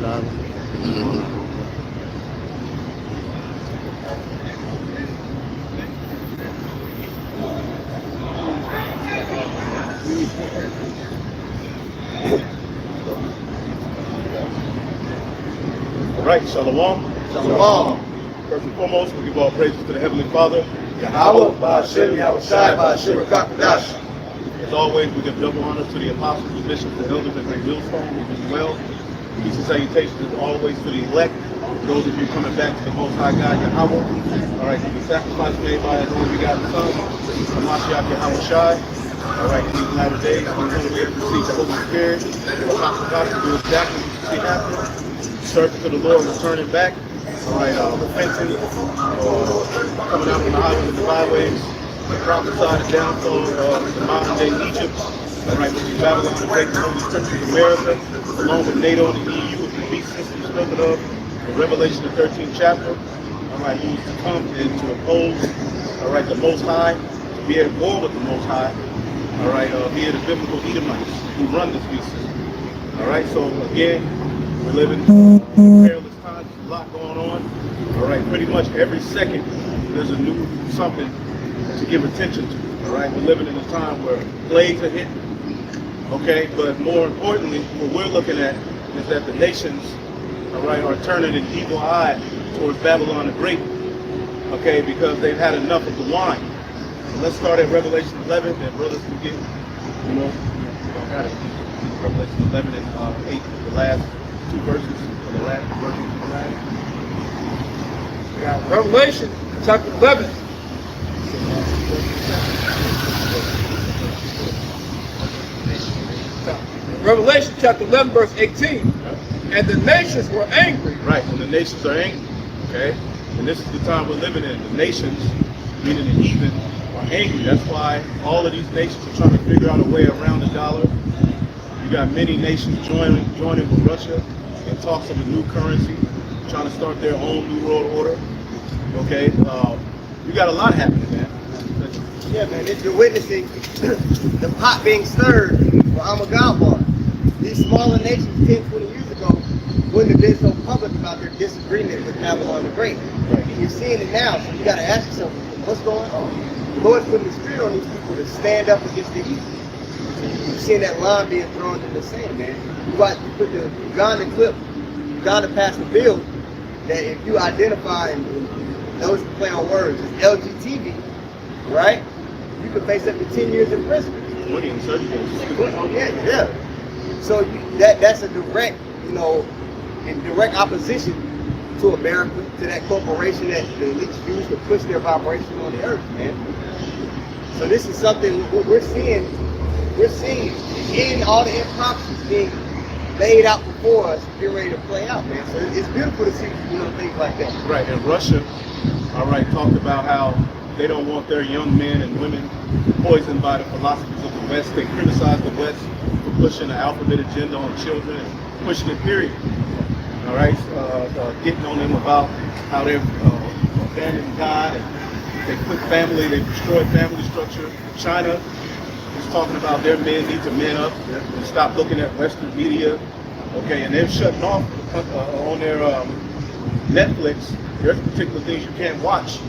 All right, shalom. Shalom. First and foremost, we give all praises to the Heavenly Father. Yahweh, Ba'ashem, Yahushai, Ba'ashem, Rakakadash. As always, we give double honor to the apostles, the bishops, the elders, and great millstone as well. Peace and salutations as always to the elect, those of you coming back to the Most High God, Yahweh. All right, the sacrifice made by His only begotten Son, Hamashiach Yahushai. All right, in these latter days, we're going to receive the Holy Spirit, the Apostle God to do exactly what you see happening. Serving to the Lord, returning back. All right, repenting, coming out from the highways and the byways, prophesied the downfall of the modern day Egypt. All right, which is Babylon, the great holy country of America, along with NATO and the EU, with the beast system spoken of in Revelation, the 13th chapter. All right, who is to come and to oppose, all right, the Most High, to be at war with the Most High. All right, via the biblical Edomites who run this beast system. All right, so again, we're living in perilous times. There's a lot going on. All right, pretty much every second there's a new something to give attention to. All right, we're living in a time where plagues are hitting. Okay, but more importantly, what we're looking at is that the nations, all right, are turning an evil eye towards Babylon the Great. Okay, because they've had enough of the wine. So let's start at Revelation 11, and brothers can get, you know, got it. Revelation 11 and 8, the last two verses, or the last verses. We got Revelation chapter 11. Revelation chapter 11, verse 18. And the nations were angry. Right, when the nations are angry, okay? And this is the time we're living in. The nations, meaning the heathen, are angry. That's why all of these nations are trying to figure out a way around the dollar. You got many nations joining with Russia in talks of a new currency, trying to start their own new world order. Okay, you got a lot happening, man. Yeah, man, you're witnessing the pot being stirred for Amagabbar. These smaller nations 10, 20 years ago wouldn't have been so public about their disagreement with Babylon the Great. Right. And you're seeing it now, so you got to ask yourself, what's going on? The Lord's putting the spirit on these people to stand up against the evil. You're seeing that line being thrown in the sand, man. You put the Uganda clip, Uganda passed a bill that if you identify, and those play on words, it's LGTV, right? You could face up to 10 years in prison. 20 and 30 years. Oh, yeah. So that's a direct, you know, in direct opposition to America, to that corporation that the elites use to push their vibration on the earth, man. So this is something we're seeing in all the impromptus being laid out before us, getting ready to play out, man. So it's beautiful to see, you know, things like that. Right, and Russia, all right, talked about how they don't want their young men and women poisoned by the philosophies of the West. They criticize the West for pushing the alphabet agenda on children and pushing it, period. All right, getting on them about how they're abandoning God and they put family, they destroyed family structure. China is talking about their men need to man up and stop looking at Western media. Okay, and they're shutting off on their Netflix. There's particular things you can't watch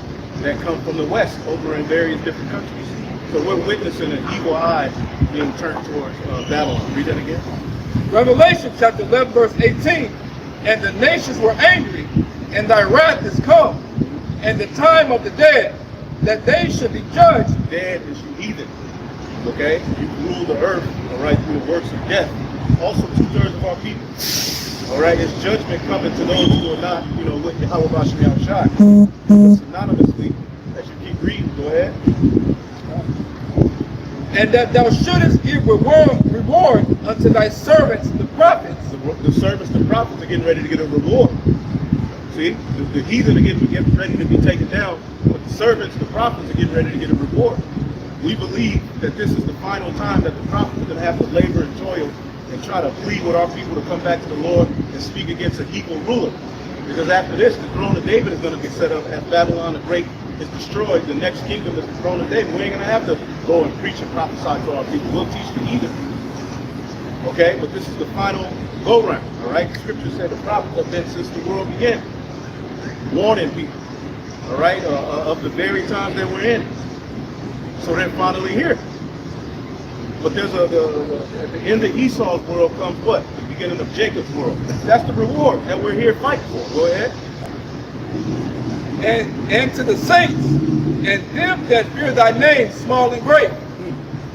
that come from the West over in various different countries. So we're witnessing an evil eye being turned towards Babylon. Read that again. Revelation chapter 11, verse 18. And the nations were angry, and thy wrath is come, and the time of the dead, that they should be judged. Dead is you heathen. Okay? You rule the earth, all right, through the works of death. Also 2/3 of our people. All right, it's judgment coming to those who are not, you know, with Yahweh Ba'ashem Yahushai. Synonymously, as you keep reading, go ahead. And that thou shouldest give reward unto thy servants, the prophets. The servants, the prophets, are getting ready to get a reward. See, the heathen are getting ready to be taken down, but the servants, the prophets, are getting ready to get a reward. We believe that this is the final time that the prophets are going to have to labor and toil and try to plead with our people to come back to the Lord and speak against an evil ruler. Because after this, the throne of David is going to be set up as Babylon the Great is destroyed. The next kingdom is the throne of David. We ain't going to have to go and preach and prophesy to our people. We'll teach the heathen. Okay, but this is the final go round. All right, the scripture said the prophets have been since the world began, warning people. All right, of the very times that we're in. So they're finally here. But there's at the end of Esau's world comes what? The beginning of Jacob's world. That's the reward that we're here fighting for. Go ahead. And to the saints, and them that fear thy name, small and great,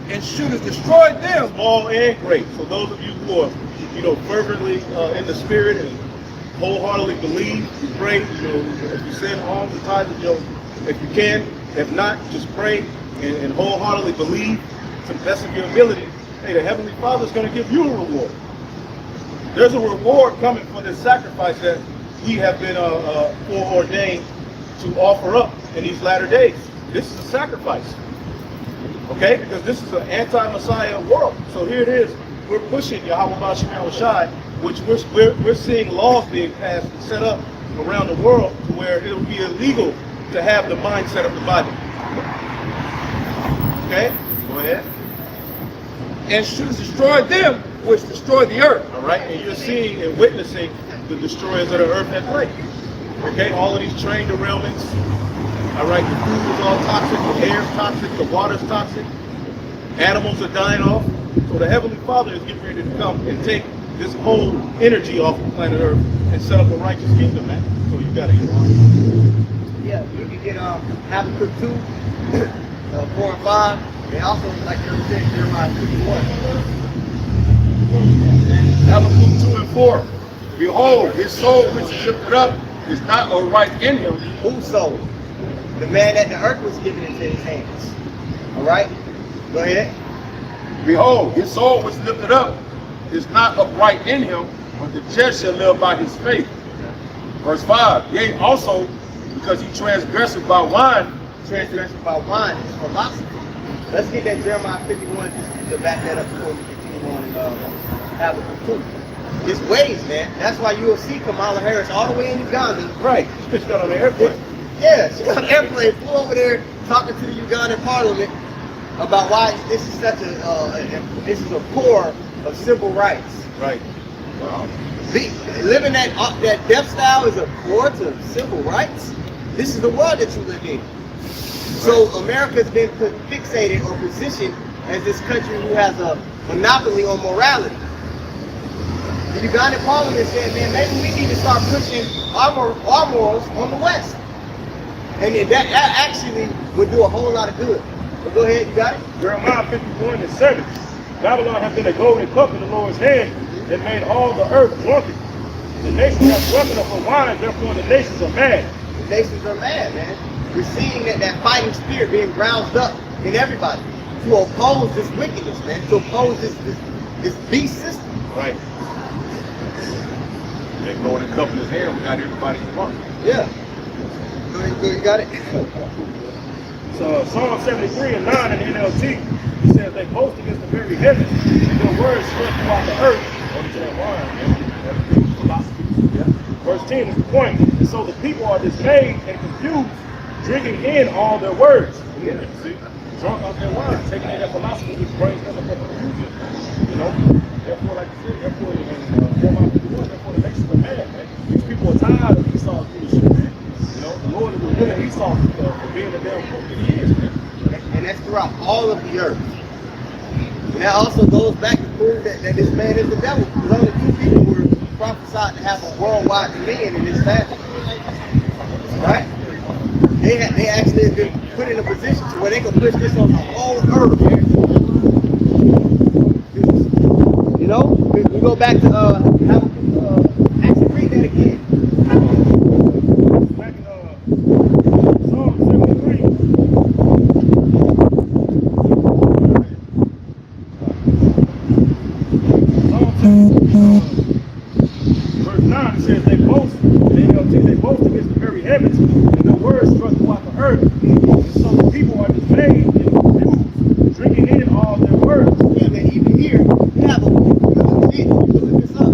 and shouldest destroy them. Small and great. So those of you who are, fervently in the spirit and wholeheartedly believe, you pray, if you send alms and tithes, if you can. If not, just pray and wholeheartedly believe to the best of your ability. Hey, the Heavenly Father is going to give you a reward. There's a reward coming for this sacrifice that we have been foreordained to offer up in these latter days. This is a sacrifice. Okay? Because this is an anti-Messiah world. So here it is. We're pushing Yahweh Ba'Shem Shai, which we're seeing laws being passed and set up around the world to where it will be illegal to have the mindset of the Bible. Okay? Go ahead. And should destroy them which destroy the earth. All right? And you're seeing and witnessing the destroyers of the earth at play. Okay? All of these train derailments. All right? The food is all toxic. The air is toxic. The water is toxic. Animals are dying off. So the Heavenly Father is getting ready to come and take this whole energy off of planet Earth and set up a righteous kingdom, man. So you got to get on. Yeah, you can get Habakkuk 2, 4 and 5. They also, like you said, Jeremiah 51. Habakkuk 2 and 4. Behold, his soul which is lifted up is not aright in him. Whose soul? The man that the earth was given into his hands. All right? Go ahead. Behold, his soul which is lifted up is not upright in him, but the just shall live by his faith. Verse 5. Yea, also, because he transgressed by wine. Transgression by wine is philosophy. Let's get that Jeremiah 51 just to back that up before we continue on and Habakkuk 2. His ways, man. That's why you will see Kamala Harris all the way in Uganda. Right. She got on the airplane. Yeah, she got an airplane, flew over there talking to the Ugandan parliament about why this is such this is a core of civil rights. Right. Living that death style is a core to civil rights. This is the world that you live in. So America's been fixated or positioned as this country who has a monopoly on morality. The Ugandan parliament said, man, maybe we need to start pushing our morals on the West. And that actually would do a whole lot of good. But go ahead, you got it? Jeremiah 51 and 7. Babylon has been a golden cup in the Lord's hand that made all the earth drunken. The nations have drunken of her wine, therefore the nations are mad. The nations are mad, man. We're seeing that fighting spirit being roused up in everybody to oppose this wickedness, man, to oppose this beast system. Right. They golden cup in his hand, we got everybody drunk. Yeah. Go ahead, you got it? So Psalm 73 and 9 in the NLT, it says they boast against the very heavens, and their words spread throughout the earth. According to that wine, philosophy. Yeah. Verse 10 is the point. And so the people are dismayed and confused, drinking in all their words. Yeah. See? Drunk off their wine, taking in their philosophy, which brings them into confusion. Therefore, like you said, therefore, therefore the nations are mad, man. These people are tired of Esau's leadership, man. The Lord is revealing Esau for being the damn crook that he is, man. And that's throughout all of the earth. And that also goes back to prove that this man is the devil. Because only 2 people were prophesied to have a worldwide dominion in this fashion. Right? They actually have been put in a position to where they can push this on the whole earth. We go back to actually read that again. Back in Psalm 73. Verse 9 says they boast, they boast against the very heavens, and their words struck throughout the earth. And so the people are dismayed and confused, drinking in all their words. Yeah, man, even here, you have a look this up,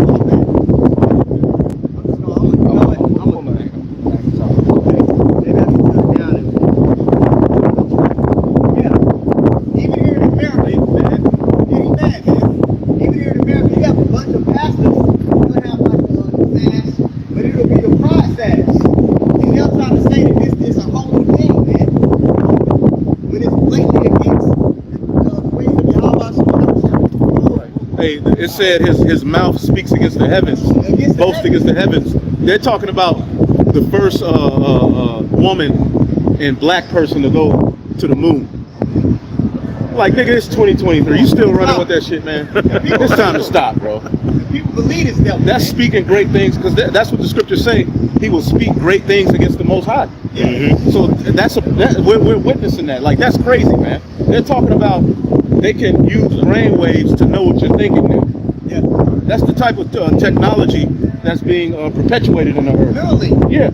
it said his mouth speaks against the heavens, boasts against the heavens. They're talking about the first woman and black person to go to the moon. Like, nigga, it's 2023. You still running with that shit, man? It's time to stop, bro. People believe this devil. That's speaking great things, because that's what the scriptures say. He will speak great things against the Most High. So we're witnessing that. Like, that's crazy, man. They're talking about they can use brain waves to know what you're thinking now. Yeah. That's the type of technology that's being perpetuated in the earth. Literally. Yeah.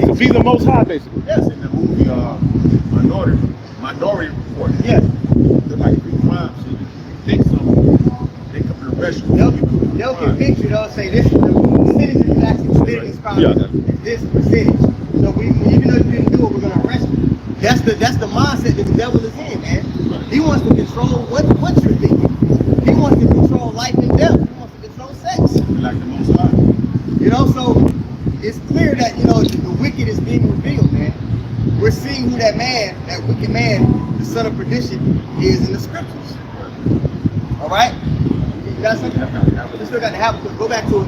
To be the Most High, basically. Yes. In the movie Minority Report, Yeah. they're like 3 crimes. So you think something, they come to arrest you. They'll convict you. They'll say this is the percentage that you actually committed these crimes. Is this percentage. So even though you didn't do it, we're gonna arrest you. That's the mindset that the devil is in, man. He wants to control what you're thinking. He wants to control life and death. He wants to control sex. Like the Most High. You know, so it's clear that, you know, the wicked is being revealed, man. We're seeing who that wicked man, the son of perdition, is in the scriptures. All right? You got something? We still got the Habakkuk. Go back to it.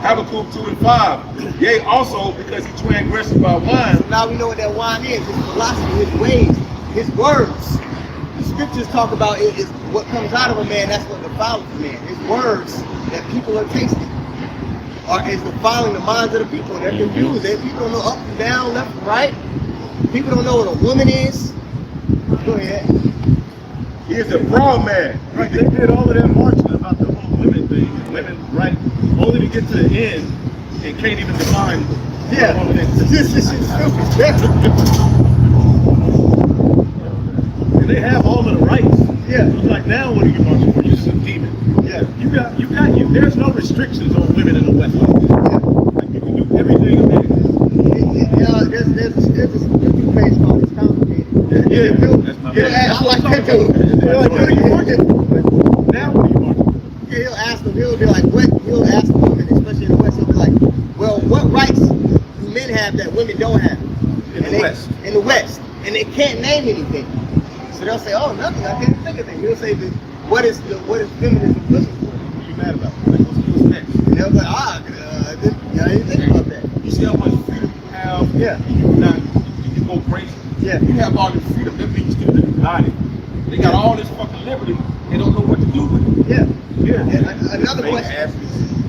Habakkuk 2 and 5. Yea, also because he transgressed by wine. So now we know what that wine is. His philosophy, his ways, his words. The scriptures talk about it is what comes out of a man, that's what defiles a man. His words that people are tasting is defiling the minds of the people. They're confused. People don't know up and down, left and right. People don't know what a woman is. Go ahead. He is a proud man. Right, they did all of that marching about the whole women thing. And women, right, only to get to the end and can't even define Yeah. what a woman is. This is stupid. And they have all of the rights. Yeah. So it's like, now what are you marching for? You're just a demon. Yeah. There's no restrictions on women in the West. Like, you can do everything a man. There's a scripture page called It's Complicated. Yeah. I like that dude. They're like, what are you marching for? Now what are you marching for? Yeah, he'll be like, he'll ask the women, especially in the West, he'll be like, well, what rights do men have that women don't have? In the West. In the West. And they can't name anything. So they'll say, oh, nothing, I can't think of anything. He'll say, what is feminism pushing for? What are you mad about? Like, what's next? And they'll be like, I didn't think about that. You see how much freedom you have? Yeah. You go crazy. Yeah. You have all this freedom, that means you still united. They got all this fucking liberty, they don't know what to do with it. Yeah. Yeah. And another question.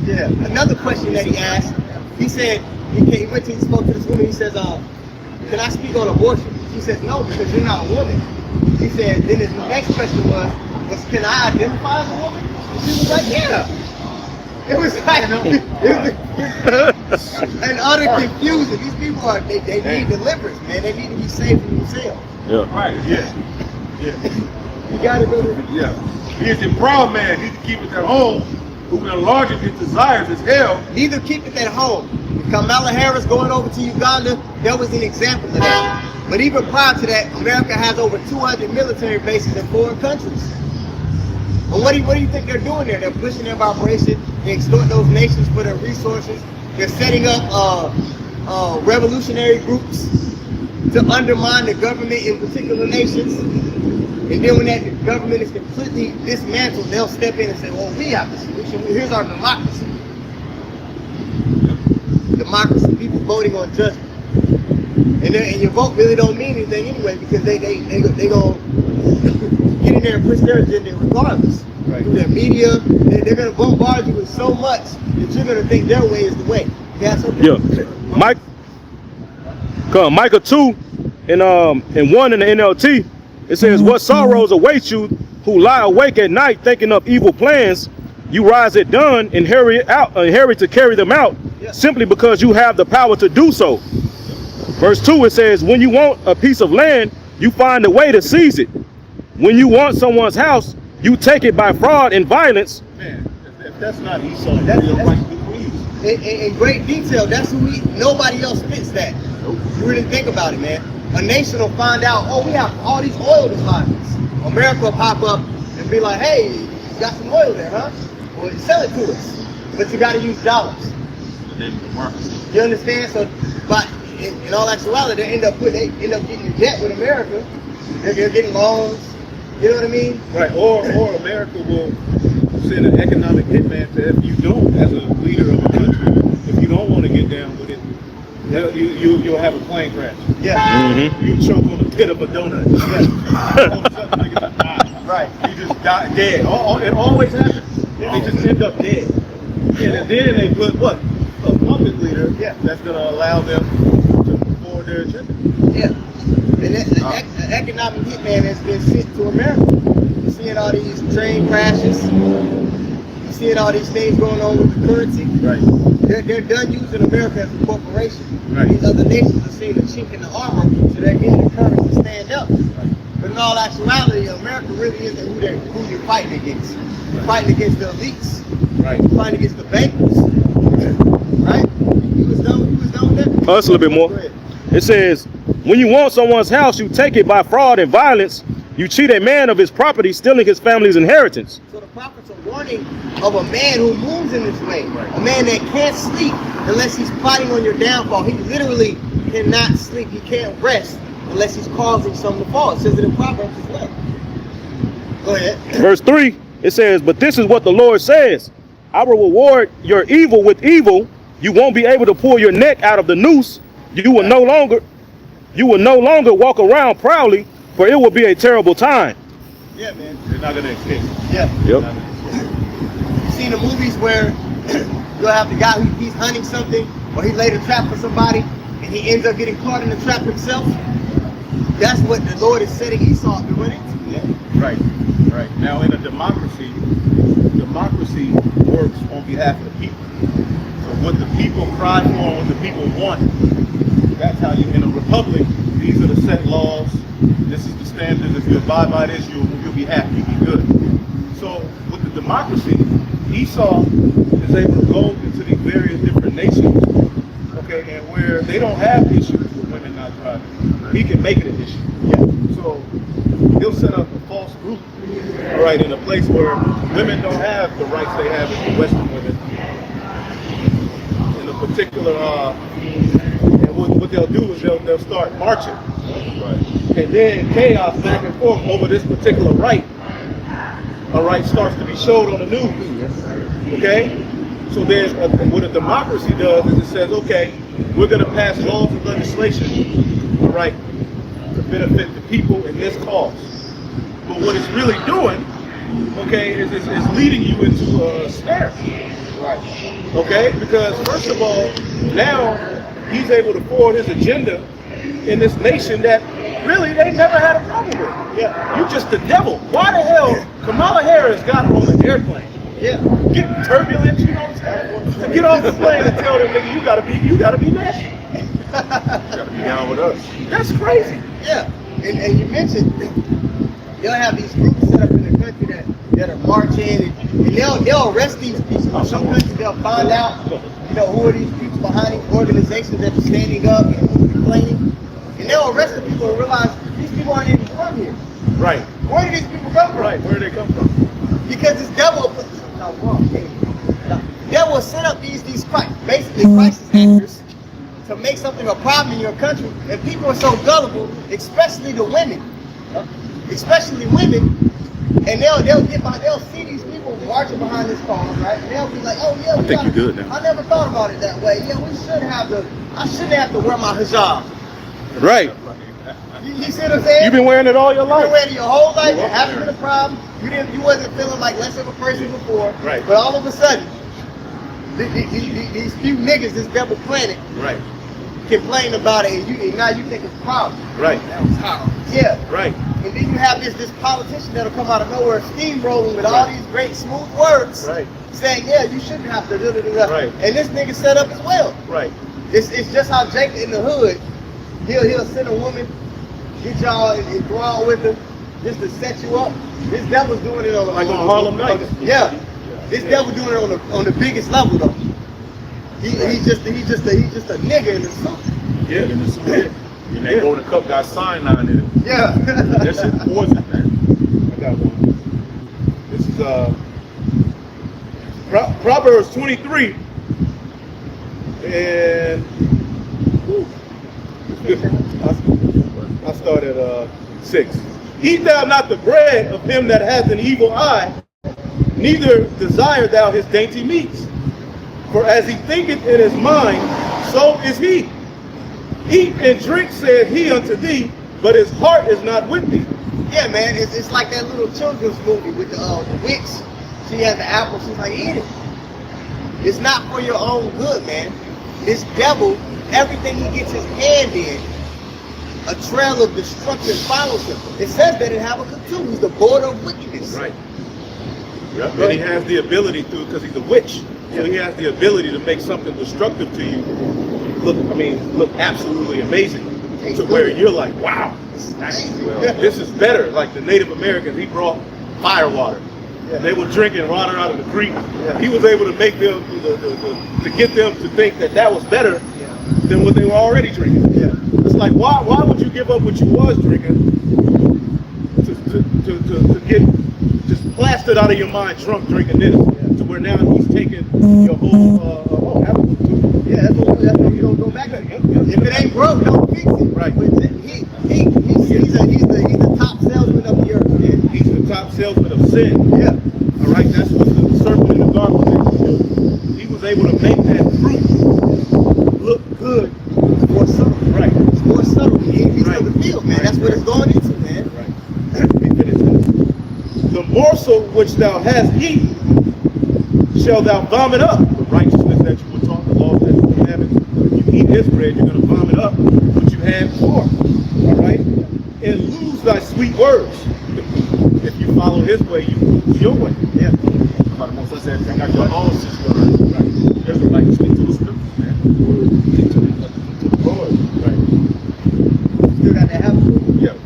Yeah. Another question that he asked, he said, he spoke to this woman, he says, can I speak on abortion? She says, no, because you're not a woman. He said, then his next question was can I identify as a woman? And she was like, yeah. It was like, and utter confusion. These people they need deliverance, man. They need to be saved from themselves. Yeah. Right, yeah. You gotta go to Yeah. He is a proud man, he can keep it at home, who can enlarge his desires as hell. Neither keep it at home. Kamala Harris going over to Uganda, that was an example of that. But even prior to that, America has over 200 military bases in foreign countries. And what do you think they're doing there? They're pushing their vibration, they extort those nations for their resources. They're setting up revolutionary groups to undermine the government in particular nations. And then when that government is completely dismantled, they'll step in and say, well, we have the solution. Here's our democracy. Democracy, people voting on judgment. And your vote really don't mean anything anyway, because they gonna get in there and push their agenda regardless. Right. Through their media, they're gonna bombard you with so much that you're gonna think their way is the way. Yeah. Micah 2 and 1 in the NLT, it says, what sorrows await you who lie awake at night thinking of evil plans? You rise at dawn and hurry to carry them out, simply because you have the power to do so. Verse 2, it says, when you want a piece of land, you find a way to seize it. When you want someone's house, you take it by fraud and violence. Man, if that's not Esau, that's right. In great detail, that's who nobody else fits that. You really think about it, man. A nation will find out, oh, we have all these oil deposits. America will pop up and be like, hey, you got some oil there, huh? Well, sell it to us. But you got to use dollars. You understand? So, but in all actuality, they end up getting in debt with America. They're getting loans. You know what I mean? Right. Or America will send an economic hitman to if you don't, as a leader of a country, if you don't want to get down with it, you'll have a plane crash. Yeah. You choke on the pit of a donut. All of a sudden, niggas just die. Right. You just die dead. It always happens. They just end up dead. And then they put what? A puppet leader that's going to allow them to move forward their agenda. Yeah. And the economic hitman has been sent to America. You're seeing all these train crashes. You're seeing all these things going on with the currency. Right. They're done using America as a corporation. Right. These other nations are seeing a chink in the armor, so they're getting the currency to stand up. Right. But in all actuality, America really isn't who you're fighting against. You're fighting against the elites. Right. You're fighting against the bankers. Right? You was done with that? Oh, that's a little bit more. It says, when you want someone's house, you take it by fraud and violence. You cheat a man of his property, stealing his family's inheritance. So the prophets are warning of a man who moves in this way. A man that can't sleep unless he's plotting on your downfall. He literally cannot sleep. He can't rest unless he's causing something to fall. It says it in Proverbs as well. Go ahead. Verse 3, it says, but this is what the Lord says. I will reward your evil with evil. You won't be able to pull your neck out of the noose. You will no longer walk around proudly, for it will be a terrible time. Yeah, man. They're not going to escape. Yeah. Yep. You've seen the movies where you'll have the guy he's hunting something, or he laid a trap for somebody, and he ends up getting caught in the trap himself. That's what the Lord is setting Esau up to run into. Yeah. Right. Right. Now, in a democracy works on behalf of the people. So what the people cry for, and what the people want, that's how you, in a republic, these are the set laws. This is the standard. If you abide by this, you'll be happy, you'll be good. So with the democracy, Esau is able to go into these various different nations, okay, and where they don't have issues with women not driving, he can make it an issue. Yeah. So he'll set up a false group, all right, in a place where women don't have the rights they have as the Western women. In a particular, and what they'll do is they'll start marching. Right. And then chaos back and forth over this particular right. A right starts to be showed on the news. Okay? So there's what a democracy does is it says, okay, we're going to pass laws and legislation, all right, to benefit the people in this cause. But what it's really doing, okay, is leading you into a snare. Right. Okay? Because first of all, now he's able to forward his agenda in this nation that really they never had a problem with. Yeah. You just the devil. Why the hell Kamala Harris got on the airplane? Yeah. Getting turbulent, you know what I'm saying? To get off the plane and tell them, nigga, you gotta be national. You gotta be down with us. That's crazy. Yeah. And you mentioned they'll have these groups set up in the country that are marching and they'll arrest these people. In some countries they'll find out, who are these people behind these organizations that are standing up and complaining. And they'll arrest the people and realize these people aren't even from here. Right. Where do these people come from? Right. Where do they come from? Because this devil will set up these basically crisis actors to make something a problem in your country, and people are so gullible, especially the women, and they'll see these people marching behind this cause, right? And they'll be like, oh yeah, I think you're good now. I never thought about it that way. Yeah, I shouldn't have to wear my hijab. Right. You see what I'm saying? You've been wearing it all your You've life. been wearing it your whole life. It hasn't been a problem. You wasn't feeling like less of a person before. Right. But all of a sudden, these few niggas, this devil planet, Right. complain about it, and now you think it's a problem. Right. That was horrible. Yeah. Right. And then you have this politician that'll come out of nowhere, steamrolling with all these great smooth words, Right. saying, yeah, you shouldn't have to da-da-da-da. Right. And this nigga set up as well. Right. It's just how Jake in the hood, he'll send a woman, get y'all enthralled with him, just to set you up. This devil's doing it on Harlem Nights. Yeah. This devil doing it on the biggest level though. He's just a nigga in the suit. Yeah. In the suit. And that golden cup got cyanide in it. Yeah. That shit poison, man. I got one. This is Proverbs 23. And I started at 6. Eat thou not the bread of him that hath an evil eye, neither desire thou his dainty meats. For as he thinketh in his mind, so is he. Eat and drink, said he unto thee, but his heart is not with thee. Yeah, man, it's like that little children's movie with the witch. She has the apple, she's like, eat it. It's not for your own good, man. This devil, everything he gets his hand in, a trail of destruction follows him. It says that in Habakkuk 2, he's the border of wickedness. Right. Yep. And he has the ability to, because he's a witch, so he has the ability to make something destructive to you look absolutely amazing. To where you're like, wow, this is better. Like the Native Americans, he brought fire water. Yeah. They were drinking water out of the creek. Yeah. He was able to make them, to get them to think that was better than what they were already drinking. Yeah. It's like, why would you give up what you was drinking to get just blasted out of your mind drunk drinking this? Yeah. To where now he's taking your whole habit. Yeah, that's what you don't go back to. If it ain't broke, don't fix it. Right. He's the top salesman of the earth, man. He's the top salesman of sin. Yeah. All right, that's what the serpent in the garden was able to do. He was able to make that fruit look good. It's more subtle. Right. It's more subtle. He's right. to the field, man. That's what it's going into, man. Right. The morsel which thou hast eaten shall thou vomit up. The righteousness that you were taught, the law that you have. If you eat his bread, you're going to vomit up what you had before. All right? And lose thy sweet words. If you follow his way, you lose your way. Yeah. But most of them got your own system. Right. There's like stick to the scriptures, man. Stick to the Lord. Right. Still got that Habakkuk. Yeah.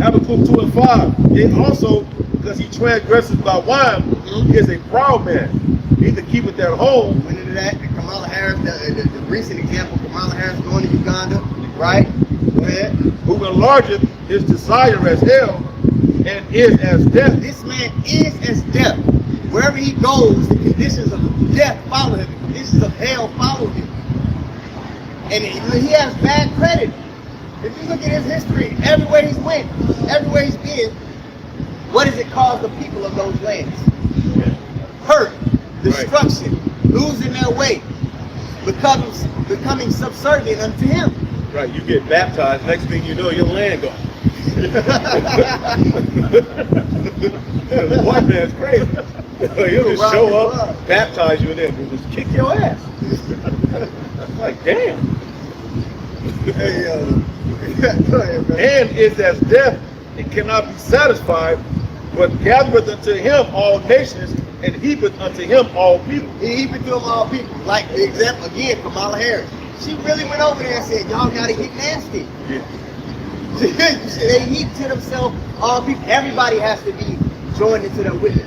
Habakkuk 2 and 5. Yet also, because he transgresses by wine, he is a proud man. Neither keepeth at home. Went into that. Kamala Harris, the recent example, Kamala Harris going to Uganda, right? Go ahead. Who enlargeth his desire as hell and is as death. This man is as death. Wherever he goes, the conditions of death follow him. The conditions of hell follow him. And he has bad credit. If you look at his history, everywhere he's went, everywhere he's been, what does it cause the people of those lands? Hurt, destruction, losing their way, becoming subservient unto him. Right, you get baptized, next thing you know, your land gone. The white man's crazy. He'll just show up, baptize you, and then just kick your ass. Like, damn. Hey, go ahead, bro. And is as death, and cannot be satisfied, but gathereth unto him all nations, and heapeth unto him all people. He heapeth to him all people. Like the example again, Kamala Harris. She really went over there and said, y'all gotta get nasty. Yeah. They heap to themselves all people. Everybody has to be joined into their witness.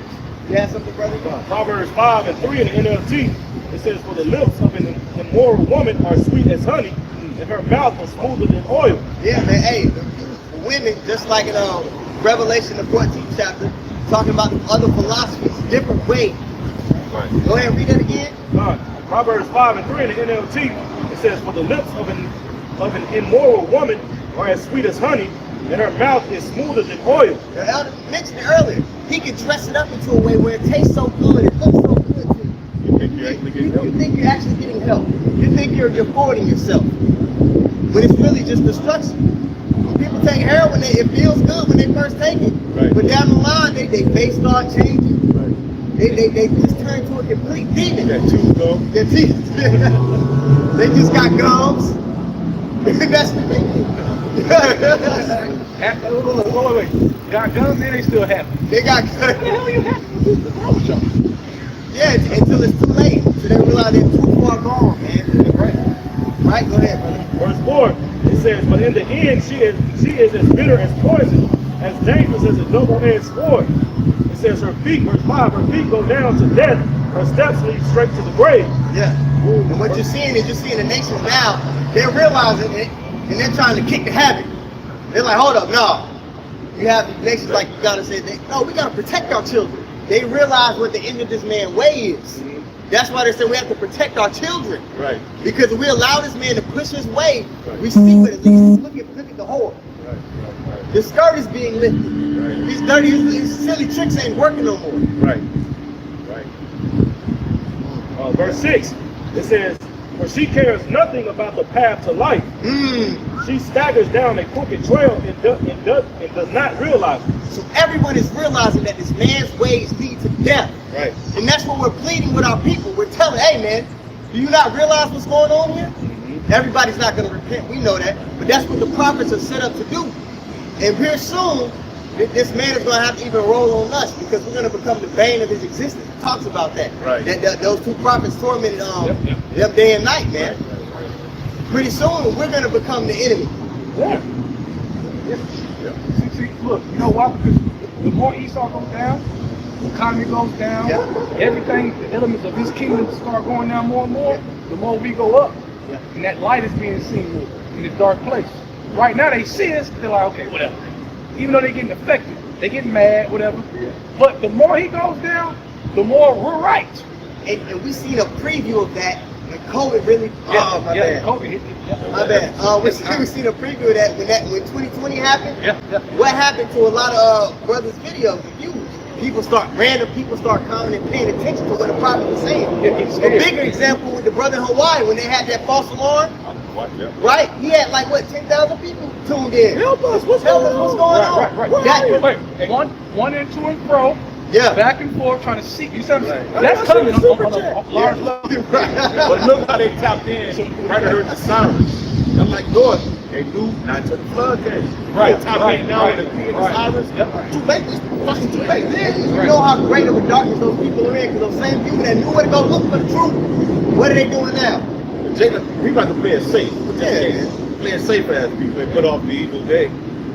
You have something, brother? Proverbs 5 and 3 in the NLT, it says, for the lips of an immoral woman are sweet as honey, and her mouth is smoother than oil. Yeah, man. Hey, the women, just like in Revelation, the 14th chapter, talking about the other philosophies, different ways. Right. Go ahead and read that again. Proverbs 5 and 3 in the NLT, it says, for the lips of an immoral woman are as sweet as honey, and her mouth is smoother than oil. The elder mentioned it earlier. He can dress it up into a way where it tastes so good, it looks so good to you. You think you're actually getting help? You think you're actually getting help. You think you're forwarding yourself. But it's really just destruction. When people take heroin, it feels good when they first take it. Right. But down the line, they face start changing. Right. They just turn to a complete demon. That tooth gone. Their teeth. They just got gums. That's the thing. Wait. Got guns and they still happy. They got What the hell you happy? What's wrong with y'all? yeah, until it's too late. So they realize they're too far gone, man. Right? Go ahead, brother. Verse 4, it says, but in the end she is as bitter as poison, as dangerous as a double-edged sword. It says her feet, verse 5, her feet go down to death, her steps lead straight to the grave. Yeah. And what you're seeing the nations now, they're realizing it, and they're trying to kick the habit. They're like, hold up, no. You have the nations like Uganda say, no, we got to protect our children. They realize what the end of this man's way is. That's why they say we have to protect our children. Right. Because if we allow this man to push his way, Right. we see what it leads. Look at the whore. Right. The skirt is being lifted. Right. These silly tricks ain't working no more. Right. Verse 6, it says, for she cares nothing about the path to life. She staggers down a crooked trail and does not realize it. So everyone is realizing that this man's ways lead to death. Right. And that's what we're pleading with our people. We're telling, hey man, do you not realize what's going on here? Everybody's not going to repent. We know that. But that's what the prophets are set up to do. And here soon, this man is going to have to even roll on us because we're going to become the bane of his existence. It talks about that. Right. Those two prophets tormented them day and night, man. Pretty soon, we're going to become the enemy. Yeah. See, look, you know why? Because the more Esau goes down, the economy goes down, everything, the elements of his kingdom start going down more and more, the more we go up. And that light is being seen more in this dark place. Right now they see us, they're like, okay, whatever. Even though they're getting affected, they get mad, whatever. But the more he goes down, the more we're right. And we seen a preview of that when COVID really. My bad. COVID hit it. My bad. We seen a preview of that when 2020 happened. What happened to a lot of brothers' videos and views? Random people start commenting, paying attention to what the prophet was saying. A bigger example with the brother in Hawaii when they had that false alarm. Right? He had like what, 10,000 people tuned in. Help us! What's Tell us going what's on? going on. Wait, one and to and fro. Yeah. Back and forth, trying to seek. You see what I'm saying? Right. That's coming on a large Yeah. level. But look how they tapped in, right heard the sirens. I'm like, Lord, they knew not to the flood came. Right, They tapped right, in now right, in the right. sirens. Too late, it's fucking too late. You know how great of a darkness those people are in, because those same people that knew where to go look for the truth, what are they doing now? Jacob, we about to play it safe. Play it safe as people and put off the evil day.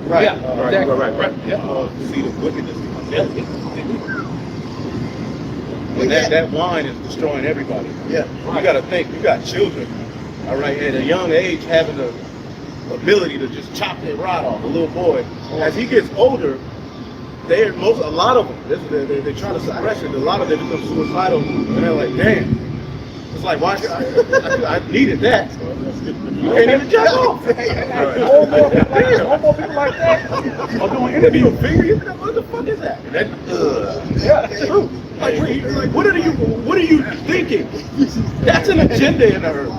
Right. Yeah, exactly. Right. Yeah. See the wickedness. And that wine is destroying everybody. Yeah. You got to think, you got children, all right, at a young age having the ability to just chop their rod off, a little boy. As he gets older, a lot of them, they're trying to suppress it. A lot of them become suicidal, and they're like, damn. It's like, why? I needed that. You can't even jack off. More people like that are doing interviews. What the fuck is that? Yeah, it's true. Like, what are you thinking? That's an agenda in the earth.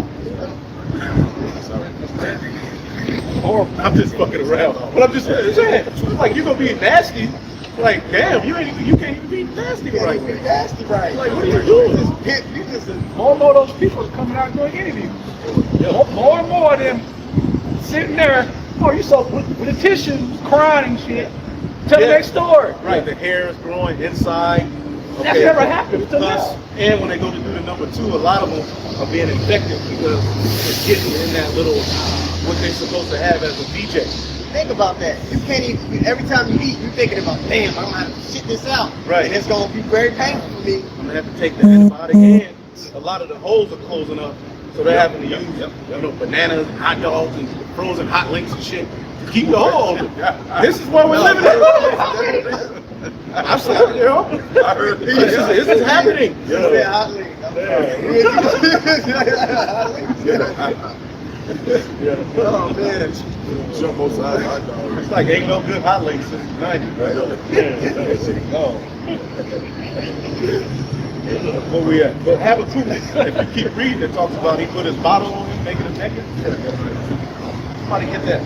Or I'm just fucking around. But I'm just saying, like, you're gonna be nasty. Like, damn, you can't even be nasty right. Like, what are you doing? More and more of those people are coming out doing interviews. More and more of them sitting there, oh, you saw with the tissue crying and shit, telling their story. Right, the hair is growing inside. That's never happened until Plus, now. and when they go to do the number 2, a lot of them are being infected because it's getting in that little, what they're supposed to have as a VJ. Think about that. You can't even, every time you eat, you're thinking about, damn, I'm gonna have to shit this out. Right. And it's gonna be very painful for me. I'm gonna have to take the antibiotic and a lot of the holes are closing up. So they're having to use bananas and hot dogs and frozen hot links and shit to keep the hole open. This is where we're living in. I'm sorry, I heard this is happening. Yeah, hot link. Oh man. Jumbo size hot dog. It's like ain't no good hot links since the 90s, right? Oh. Where we at? But Habakkuk, if you keep reading, it talks about he put his bottle on him, making him naked. Somebody get that.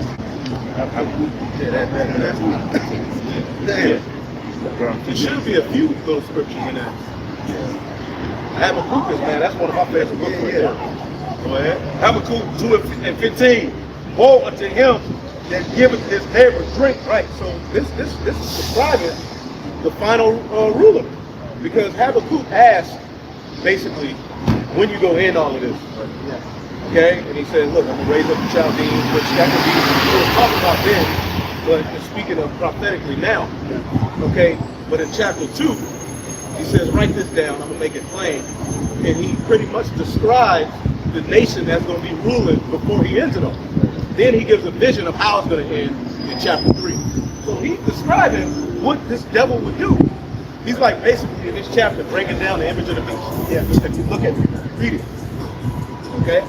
Damn. There should be a few little scriptures in there. Habakkuk is, man, that's one of my favorite books right there. Go ahead. Habakkuk 2 and 15. Woe unto him that giveth his neighbor drink. Right. So this is describing the final ruler. Because Habakkuk asked, basically, when you go in all of this. Okay? And he said, look, I'm going to raise up the Chaldeans, which that could be, he was talking about then, but it's speaking of prophetically now. Okay? But in chapter 2, he says, write this down, I'm going to make it plain. And he pretty much describes the nation that's going to be ruling before he ends it all. Then he gives a vision of how it's going to end in chapter 3. So he's describing what this devil would do. He's like basically in this chapter breaking down the image of the beast. Yeah. If you look at it, read it. Okay?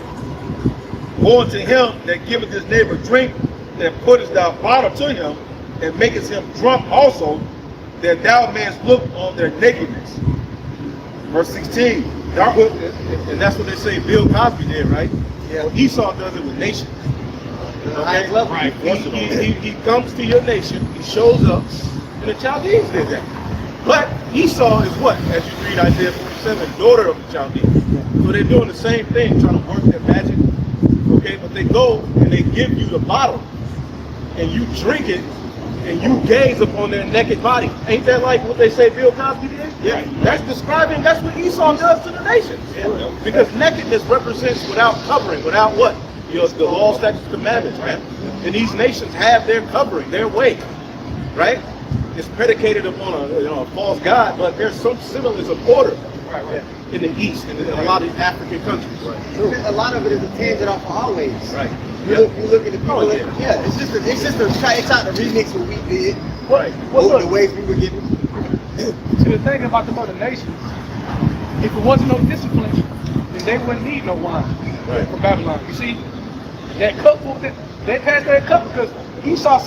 Woe unto him that giveth his neighbor drink, that puttest thou water to him, and makest him drunk also, that thou mayest look on their nakedness. Verse 16. And that's what they say Bill Cosby did, right? Yeah. Well, Esau does it with nations. Highest level. Right. He comes to your nation, he shows up, and the Chaldeans did that. But Esau is what? As you read Isaiah 47, daughter of the Chaldeans. So they're doing the same thing, trying to work their magic. Okay, but they go and they give you the bottle, and you drink it, and you gaze upon their naked body. Ain't that like what they say Bill Cosby did? Yeah. That's what Esau does to the nations. Yeah. Because nakedness represents without covering, without what? The law, statutes, commandments, man. And these nations have their covering, their way, right? It's predicated upon a false god, but there's some semblance of order in the East and in a lot of African countries. Right. A lot of it is a tangent off of our ways. Right. You look at the people. It's just they tried to remix what we did. Right. The ways we were given. See, the thing about the other nations, if it wasn't no discipline, then they wouldn't need no wine from Babylon. You see, that cup, they passed that cup because Esau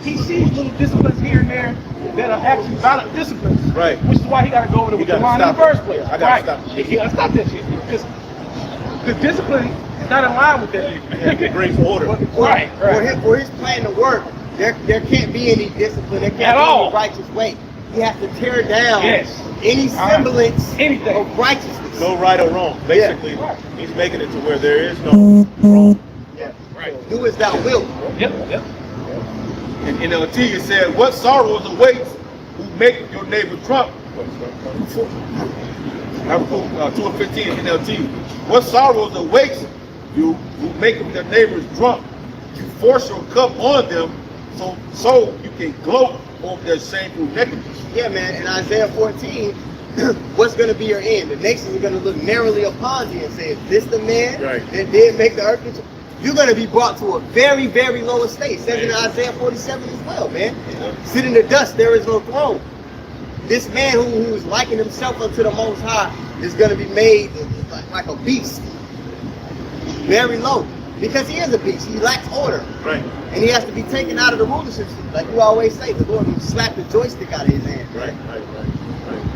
he sees little disciplines here and there that are actually valid disciplines. Right. Which is why he got to go over there with the wine in the first place. I got to stop. He got to stop that shit because the discipline is not in line with that. It brings order. Right. For his plan to work, there can't be any discipline. There can't be any righteous way. He has to tear down any semblance of righteousness. No right or wrong. Basically, he's making it to where there is no wrong. Yeah. Right. Do as thou wilt. Yep. In NLT it said, what sorrows awaits who make your neighbor drunk? Habakkuk 2:15 NLT. What sorrows awaits you who make their neighbors drunk? You force your cup on them so you can gloat over their shameful nakedness. Yeah, man. In Isaiah 14, what's going to be your end? The nations are going to look narrowly upon you and say, is this the man that did make the earth? You're going to be brought to a very, very low estate. It says in Isaiah 47 as well, man. Sit in the dust, there is no throne. This man who is likening himself unto the Most High is going to be made like a beast. Very low. Because he is a beast. He lacks order. Right. And he has to be taken out of the rulership. Like you always say, the Lord will slap the joystick out of his hand. Right.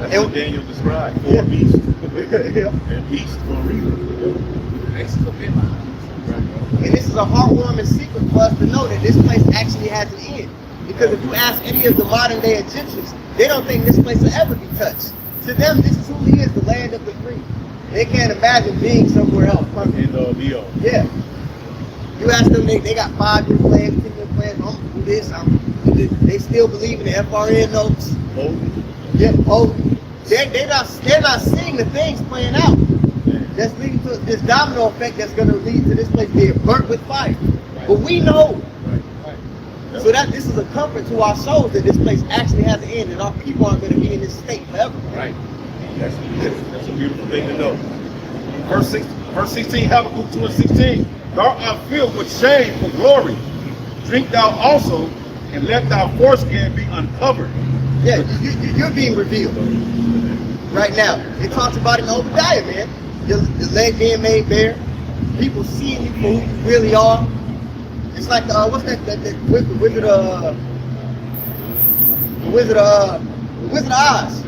That's what Daniel described. Four beasts. And beasts for a reason. And this is a heartwarming secret for us to know that this place actually has an end. Because if you ask any of the modern day Egyptians, they don't think this place will ever be touched. To them, this truly is the land of the free. They can't imagine being somewhere else. Yeah. You ask them, they got 5-year plans, 10-year plans. I'm gonna do this. They still believe in the FRN notes. They're not seeing the things playing out. That's leading to this domino effect that's going to lead to this place being burnt with fire. But we know. So that this is a comfort to our souls that this place actually has an end and our people aren't going to be in this state forever. Right. That's a beautiful thing to know. Verse 16, Habakkuk 2:16. Thou art filled with shame for glory. Drink thou also, and let thy foreskin be uncovered. Yeah, you're being revealed right now. It talks about it in Obadiah, man. The leg being made bare, people seeing you for who you really are. It's like what's that Wizard of Oz.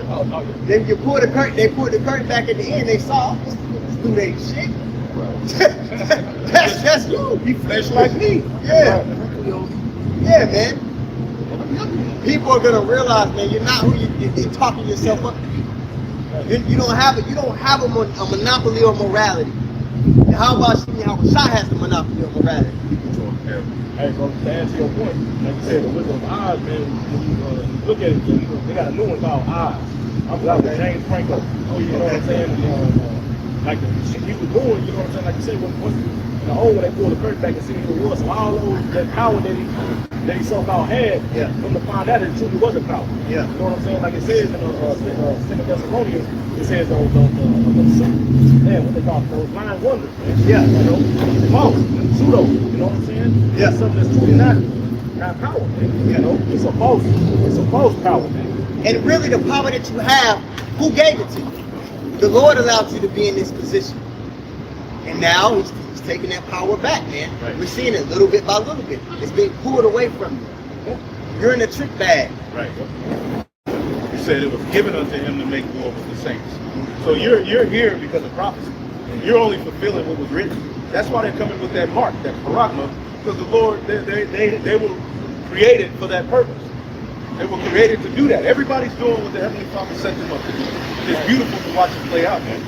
Then you pull the curtain, they pulled the curtain back at the end. They saw this dude ain't shit. that's you. He flesh like me. Yeah, man. People are gonna realize, man, you're not who you're talking yourself up to be. You don't have a monopoly on morality. And how about how Shah has the monopoly on morality? Hey, bro, to answer your point, like you said, the Wizard of Oz, man, when you look at it, they got a new one called Oz. I'm talking about James Franco. You know what I'm saying? Like the shit he was doing, you know what I'm saying? Like you said, when the old, when they pulled the curtain back and see who it was, so all those, that power that he so-called had, from to find out it truly was a power. Yeah. You know what I'm saying? Like it says in the Second Thessalonians, it says those what they call those lying wonders. Yeah. You know, false, pseudo. You know what I'm saying? Yeah. Something that's truly not power. Man. You know, it's a false power, man. And really, the power that you have, who gave it to you? The Lord allowed you to be in this position, and now He's taking that power back, man. Right. We're seeing it little bit by little bit. It's being pulled away from you. You're in a trick bag. Right. said it was given unto him to make war with the saints. So you're here because of prophecy. You're only fulfilling what was written. That's why they're coming with that mark, that paragma, because the Lord, they were created for that purpose. They were created to do that. Everybody's doing what the Heavenly Father set them up to do. It's beautiful to watch it play out, man.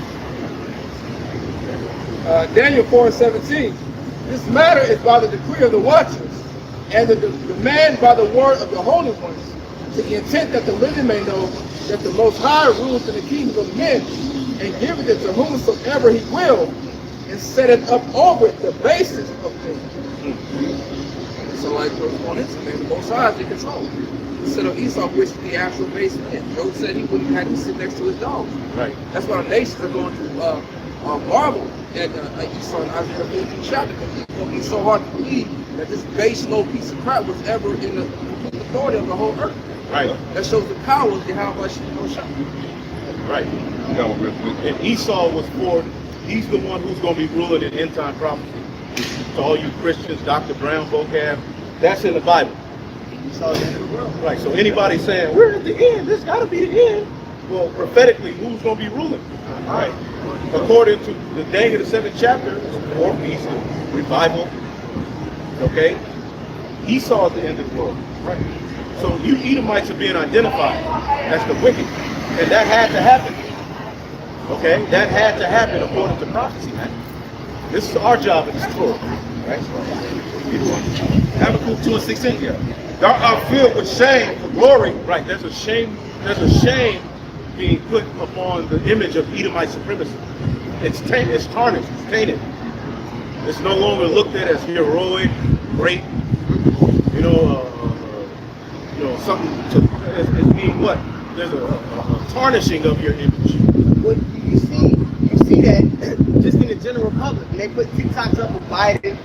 Daniel 4:17. This matter is by the decree of the watchers, and the demand by the word of the holy ones, to the intent that the living may know that the Most High rules in the kingdom of men, and giveth it to whomsoever he will, and setteth up over it the basis of things. So like what's going into man, the Most High is in control. Instead of Esau, which is the actual base man. Job said he wouldn't have to sit next to his dogs. Right. That's why the nations are going to marvel at Esau in Isaiah 14 chapter, because it's going to be so hard to believe that this base low piece of crap was ever in the complete authority of the whole earth. Right. That shows the power of Yahweh Shah. Right. And Esau was for, he's the one who's going to be ruling in end time prophecy. To all you Christians, Dr. Brown vocab, that's in the Bible. Esau is the end of the world. Right. So anybody saying, we're at the end, this got to be the end. Well, prophetically, who's going to be ruling? Right. According to the Daniel, the 7th chapter, fourth beast, revival. Okay? Esau is the end of the world. Right. So you Edomites are being identified as the wicked. And that had to happen. Okay? That had to happen according to prophecy, man. This is our job in this Torah. Right? Habakkuk 2:16 here. Thou art filled with shame for glory. Right. There's a shame being put upon the image of Edomite supremacy. It's tainted, it's tarnished, it's tainted. It's no longer looked at as heroic, great, something to, as being what? There's a tarnishing of your image. Well, you see that just in the general public, when they put TikToks up of Biden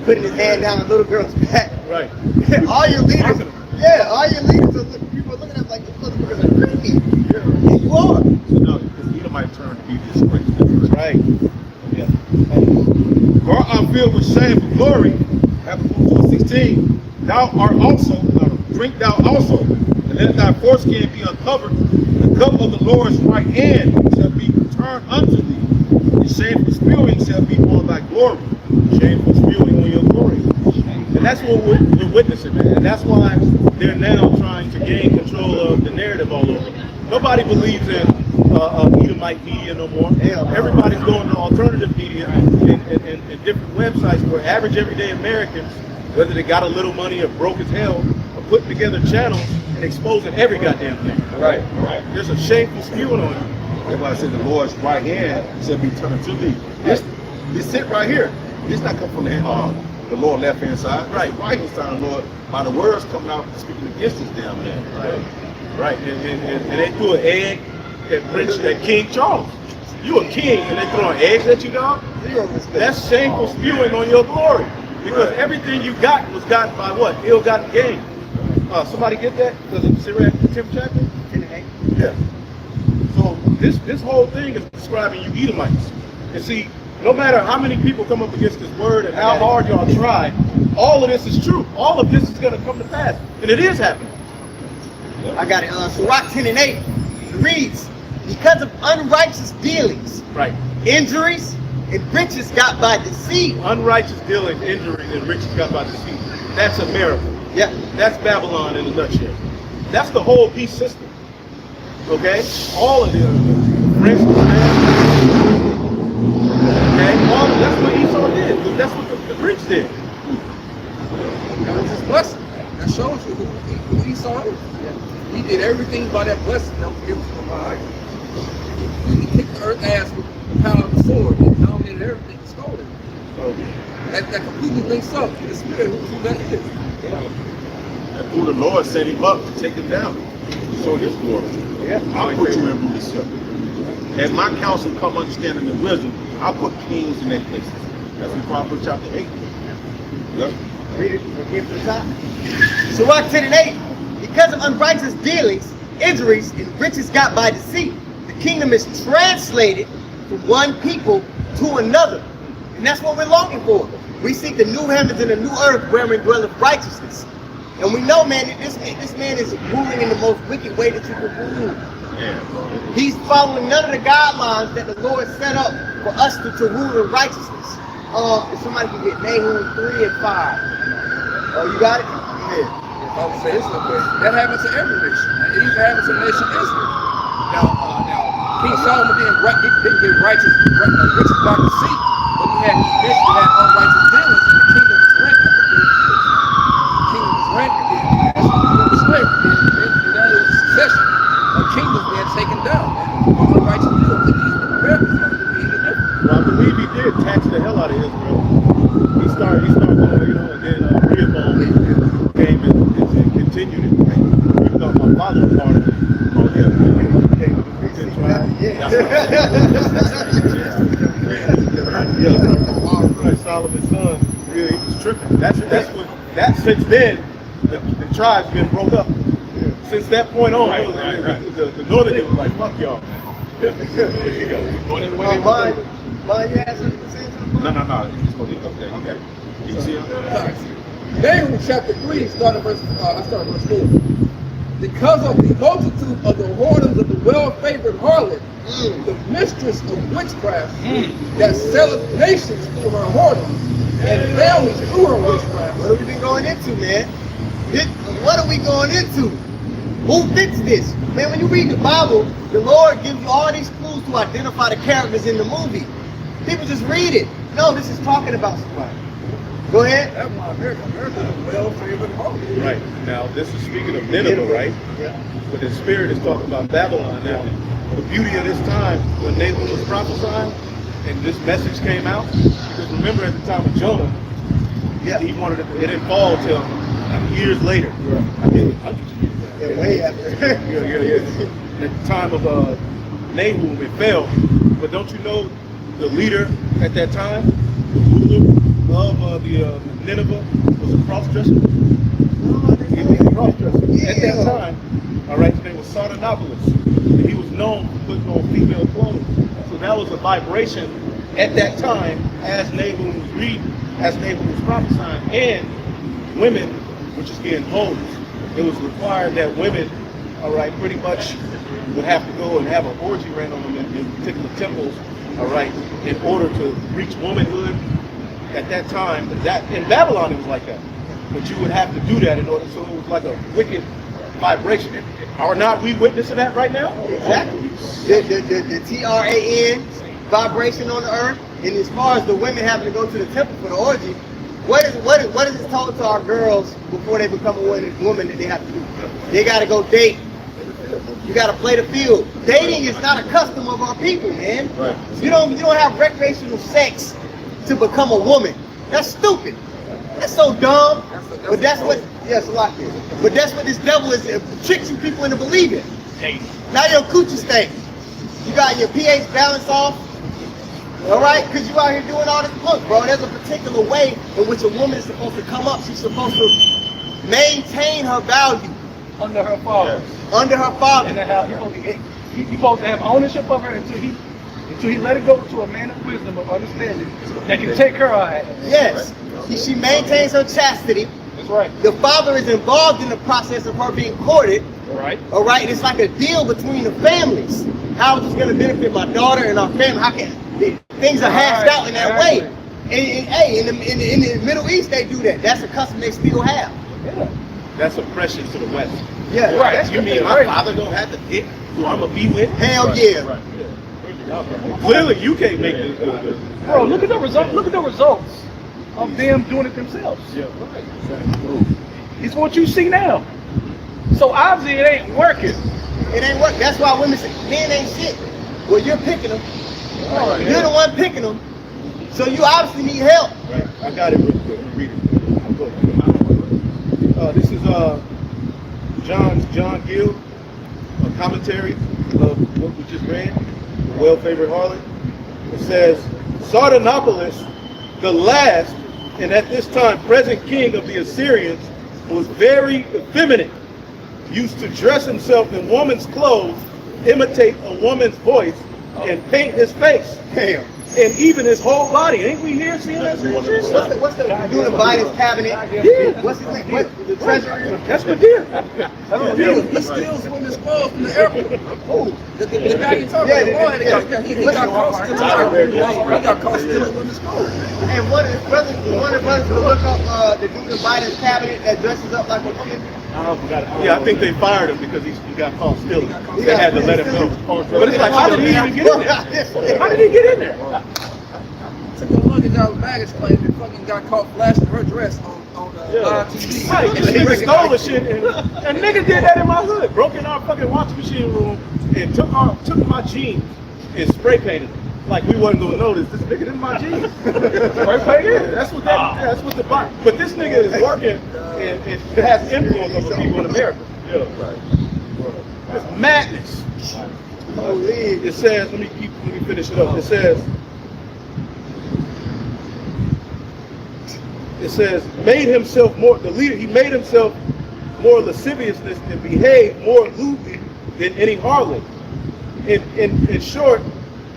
putting his hand down a little girl's back. Right. all your leaders are people are looking at them like, these motherfuckers are creepy. Yeah, you are. So no, because Edomite turn to be disgraced. Right. Yeah. Thou art filled with shame for glory. Habakkuk 2:16. Thou art also, drink thou also, and let thy foreskin be uncovered. The cup of the Lord's right hand shall be returned unto thee. The shameful spewing shall be on thy glory. Shameful spewing on your glory. And that's what we're witnessing, man. And that's why they're now trying to gain control of the narrative all over. Nobody believes in Edomite media no more. Everybody's going to alternative media and different websites where average everyday Americans, whether they got a little money or broke as hell, are putting together channels and exposing every goddamn thing. Right. There's a shameful spewing on you. That's why I said the Lord's right hand shall be turned to thee. This sit right here. This not come from the Lord left hand side. Right. Right hand side of the Lord. By the words coming out speaking against this damn man. Right. And they threw an egg at King Charles. You a king and they throwing eggs at you, dog? That's shameful spewing on your glory. Because everything you got was gotten by what? Ill-gotten gain. Somebody get that? Because it's Sirach, the 10th chapter? 10 and 8. Yeah. So this whole thing is describing you Edomites. And see, no matter how many people come up against this word and how hard y'all try, all of this is true. All of this is going to come to pass. And it is happening. I got it. Sirach 10 and 8 reads, because of unrighteous dealings, Right. injuries, and riches got by deceit. Unrighteous dealings, injuries, and riches got by deceit. That's a miracle. Yeah. That's Babylon in a nutshell. That's the whole peace system. Okay? All of the French, okay? That's what Esau did. That's what the Greeks did. That was his blessing. That shows you who Esau is. He did everything by that blessing that was given to him by Isaac. He kicked the earth ass with the power of the sword and dominated everything and stole it. That completely links up to the spirit who that is. And who the Lord set him up to take him down. Show his glory. Yeah. I'll put you in leadership. As my counsel come understanding and wisdom, I'll put kings in their places. That's in Proverbs chapter 8. Yep. Read it again from the top. Sirach 10 and 8. Because of unrighteous dealings, injuries, and riches got by deceit, the kingdom is translated from one people to another. And that's what we're longing for. We seek the new heavens and the new earth wherein dwelleth righteousness. And we know, man, that this man is ruling in the most wicked way that you can rule. He's following none of the guidelines that the Lord set up for us to rule in righteousness. If somebody can get Nahum 3 and 5. Oh, you got it? Yeah. I would say this is that happens to every nation. It even happens to the nation Israel. Now, King Solomon didn't get righteous, riches by deceit, but he basically had unrighteous dealings, and the kingdom was rent after 30 years. The kingdom was rent, and then as the kingdom was slavery, then that was a succession of kingdoms being taken down. And unrighteous dealings, and these Americans don't do any different. Well, I believe he did tax the hell out of Israel. He started going, and then Rehoboam came and continued it. Even though my father was part of it. Oh, yeah. Solomon's son really was tripping. That's since then the tribe's been broke up. Since that point on, the northern was like, fuck y'all. Mine, you had something to say? No. It's gonna be okay. You see it? Nahum chapter 3, starting verse 4. Because of the multitude of the whoredoms of the well-favored harlot, the mistress of witchcraft, that selleth nations through her whoredoms, and families through her witchcraft. What have we been going into, man? What are we going into? Who fits this? Man, when you read the Bible, the Lord gives you all these clues to identify the characters in the movie. People just read it. No, this is talking about somebody. Go ahead. That's why America is a well-favored harlot. Right. Now, this is speaking of Nineveh, right? Yeah. But the Spirit is talking about Babylon. Now, the beauty of this time, when Nathan was prophesying, and this message came out, because remember at the time of Jonah, he wanted it didn't fall till years later. I think hundreds of years later. Yeah, way after. Yeah. At the time of Nahum, it fell. But don't you know the leader at that time, the ruler of the Nineveh, was a cross-dresser? He was a cross-dresser. At that time, all right, his name was Sardanapalus. And he was known for putting on female clothes. So that was a vibration at that time as Nahum was reading, as Nahum was prophesying, and women, which is getting hoes. It was required that women, all right, pretty much would have to go and have an orgy ran on them in particular temples, all right, in order to reach womanhood. At that time, that in Babylon it was like that. But you would have to do that in order, so it was like a wicked vibration. Are not we witnessing that right now? Exactly. The TRAN vibration on the earth, and as far as the women having to go to the temple for the orgy, what is it told to our girls before they become a woman that they have to do? They got to go date. You got to play the field. Dating is not a custom of our people, man. Right. You don't have recreational sex to become a woman. That's stupid. That's so dumb. But that's what, yes, a lot here. But that's what this devil is, it tricks you people into believing. Now your coochie stink. You got your pH balance off. All right, because you out here doing all this. Look, bro, there's a particular way in which a woman is supposed to come up. She's supposed to maintain her value Under her father. under her father. And he's supposed to have ownership of her until he let it go to a man of wisdom, of understanding, that can take care of her. Yes, she maintains her chastity. That's right. The father is involved in the process of her being courted. Right. All right, it's like a deal between the families. How is this going to benefit my daughter and our family? How can things are hashed out in that way? And hey, in the Middle East they do that. That's a custom they still have. Yeah. That's oppression to the West. Yeah, Right. You mean my father don't have to pick who I'm gonna be with? Hell yeah. Right. Clearly, you can't make this. Bro, look at the result. Look at the results of them doing it themselves. Yeah. It's what you see now. So obviously it ain't working. It ain't work. That's why women say men ain't shit. Well, you're picking them. You're the one picking them. So you obviously need help. Right. I got it real quick. Read it. Go. This is John Gill, a commentary of what we just read, the well-favored harlot. It says, Sardanapalus, the last and at this time present king of the Assyrians, was very effeminate, used to dress himself in woman's clothes, imitate a woman's voice, and paint his face. Damn. and even his whole body. Ain't we here seeing that same shit? What's the doing the Biden's cabinet? Yeah. What's his name? What, the treasury? That's what did. He steals women's clothes from the airport. Who? The guy you talking about, he got caught stealing women's clothes. And one of the brothers will look up the dude in Biden's cabinet that dresses up like a woman. Yeah, I think they fired him because he got caught stealing. They had to let him go. But it's like, how did he even get in there? How did he get in there? Took her luggage out of the baggage claim and fucking got caught flashing her dress on live TV. Right, this nigga stole the shit, and nigga did that in my hood. Broke in our fucking washing machine room and took my jeans and spray painted them. Like we wasn't gonna notice this nigga in my jeans. Spray painted. That's what the box. But this nigga is working and it has influence over people in America. Yeah, right. It's madness. It says, let me finish it up. It says, made himself more, the leader, he made himself more lasciviousness and behaved more lewdly than any harlot. In short,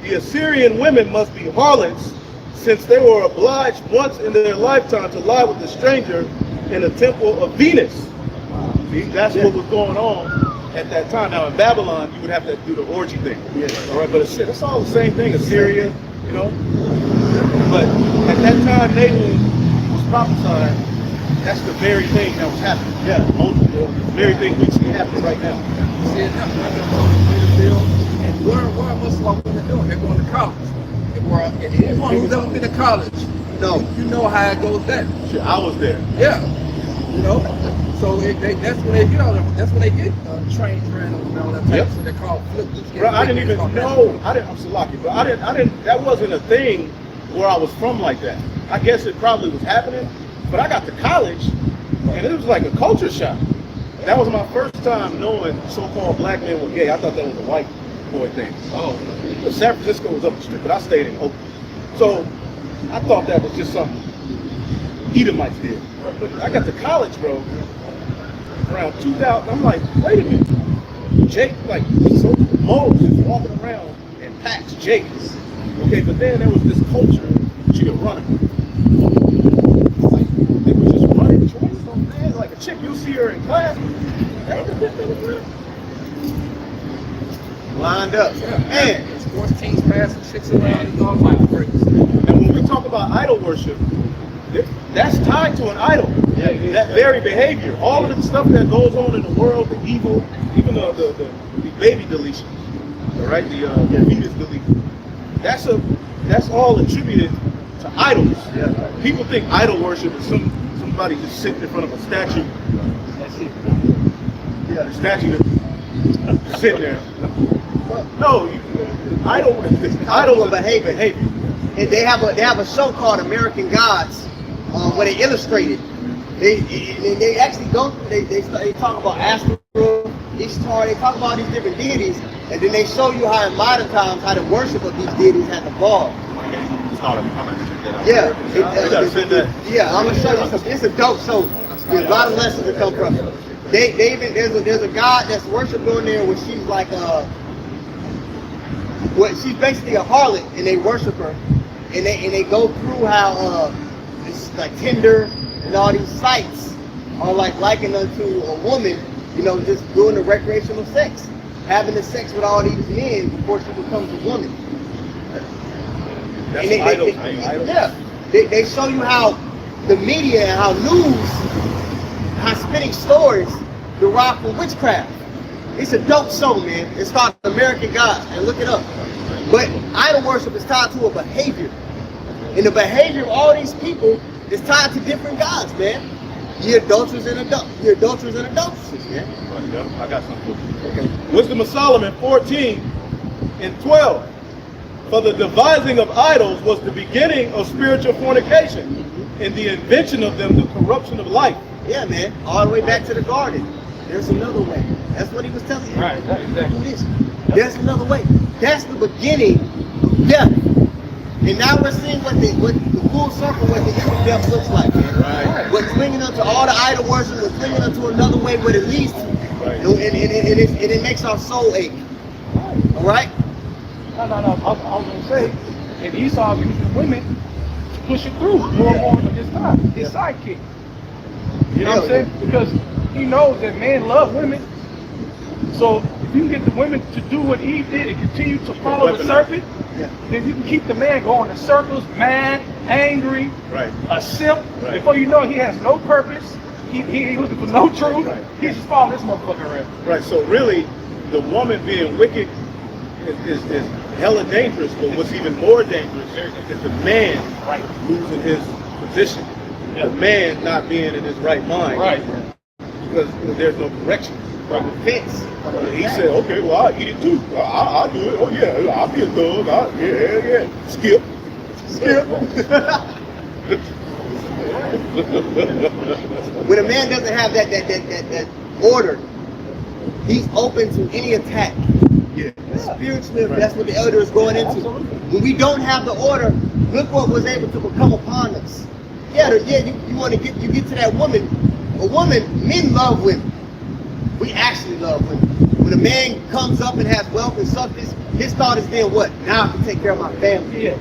the Assyrian women must be harlots, since they were obliged once in their lifetime to lie with a stranger in the temple of Venus. See, that's what was going on at that time. Now in Babylon, you would have to do the orgy thing. All right, but it's all the same thing. Assyria, you know. But at that time, Nahum was prophesying. That's the very thing that was happening. Yeah, the very thing we see happening right now. And where are Muslim women doing? They're going to college. And anyone who's ever been to college, you know how it goes down. Shit, I was there. Yeah, you know. So that's when they get all that. That's when they get trained and all that type of stuff. They're called flippers. Bro, I didn't even know. I'm Salaki, but I didn't. That wasn't a thing where I was from like that. I guess it probably was happening, but I got to college, and it was like a culture shock. That was my first time knowing so-called black men were gay. I thought that was a white boy thing. Oh, but San Francisco was up the street, but I stayed in Oakland. So I thought that was just something Edomites did. I got to college, bro, around 2000. I'm like, wait a minute. Jake, like, so Mo just walking around in packs, Jake. Okay, but then there was this culture that you could run. Like, they were just running choices on man. Like a chick, you'll see her in class. Lined up. And sports teams passing chicks around and all types of crazy. And when we talk about idol worship, that's tied to an idol. That very behavior, all of the stuff that goes on in the world, the evil, even the baby deletions, all right, the fetus deletion. That's all attributed to idols. Yeah. People think idol worship is somebody just sitting in front of a statue. That's it. Yeah, the statue that's sitting there. No, idols are behavior. And they have a show called American Gods, where they illustrate it. They actually go through. They talk about Astro, Ishtar. They talk about these different deities, and then they show you how in modern times how the worship of these deities has evolved. Yeah, I'm gonna show you some. It's a dope show. There's a lot of lessons that come from it. There's a god that's worshipped on there where she's like she's basically a harlot, and they worship her, and they go through how it's like Tinder and all these sites are like likened unto a woman, you know, just doing the recreational sex, having the sex with all these men before she becomes a woman. That's and idols. They show you how the media and how news, how spinning stories derive from witchcraft. It's a dope show, man. It's called American Gods, and look it up. But idol worship is tied to a behavior. And the behavior of all these people is tied to different gods, man. You're adulterers and adulteresses, man. I got something. Okay. Wisdom of Solomon 14 and 12. For the devising of idols was the beginning of spiritual fornication, and the invention of them the corruption of life. Yeah, man. All the way back to the garden. There's another way. That's what he was telling you. Right, exactly. Do this. There's another way. That's the beginning of death. And now we're seeing what the full circle, what the end of death looks like, man. Right. We're clinging up to all the idol worship. We're clinging up to another way what it leads to. Right. And it makes our soul ache. All right? No. I was going to say, And Esau using women to push it through more and more of his time, his sidekick. You know what I'm saying? Because he knows that men love women. So if you can get the women to do what Eve did and continue to follow the serpent, then you can keep the man going in circles, mad, angry, a simp. Before you know it, he has no purpose. He looking for no truth. He's just following this motherfucker around. Right. So really, the woman being wicked is hella dangerous. But what's even more dangerous is the man losing his position. The man not being in his right mind. Right. Because there's no correction. Fence. He said, okay, well, I'll eat it too. I'll do it. Oh, yeah, I'll be a thug. Yeah. Skip. When a man doesn't have that order, he's open to any attack. Spiritually, that's what the elder is going into. When we don't have the order, look what was able to become upon us. You want to get to that woman. A woman, men love women. We actually love women. When a man comes up and has wealth and substance, his thought is then what? Now I can take care of my family. Yeah, I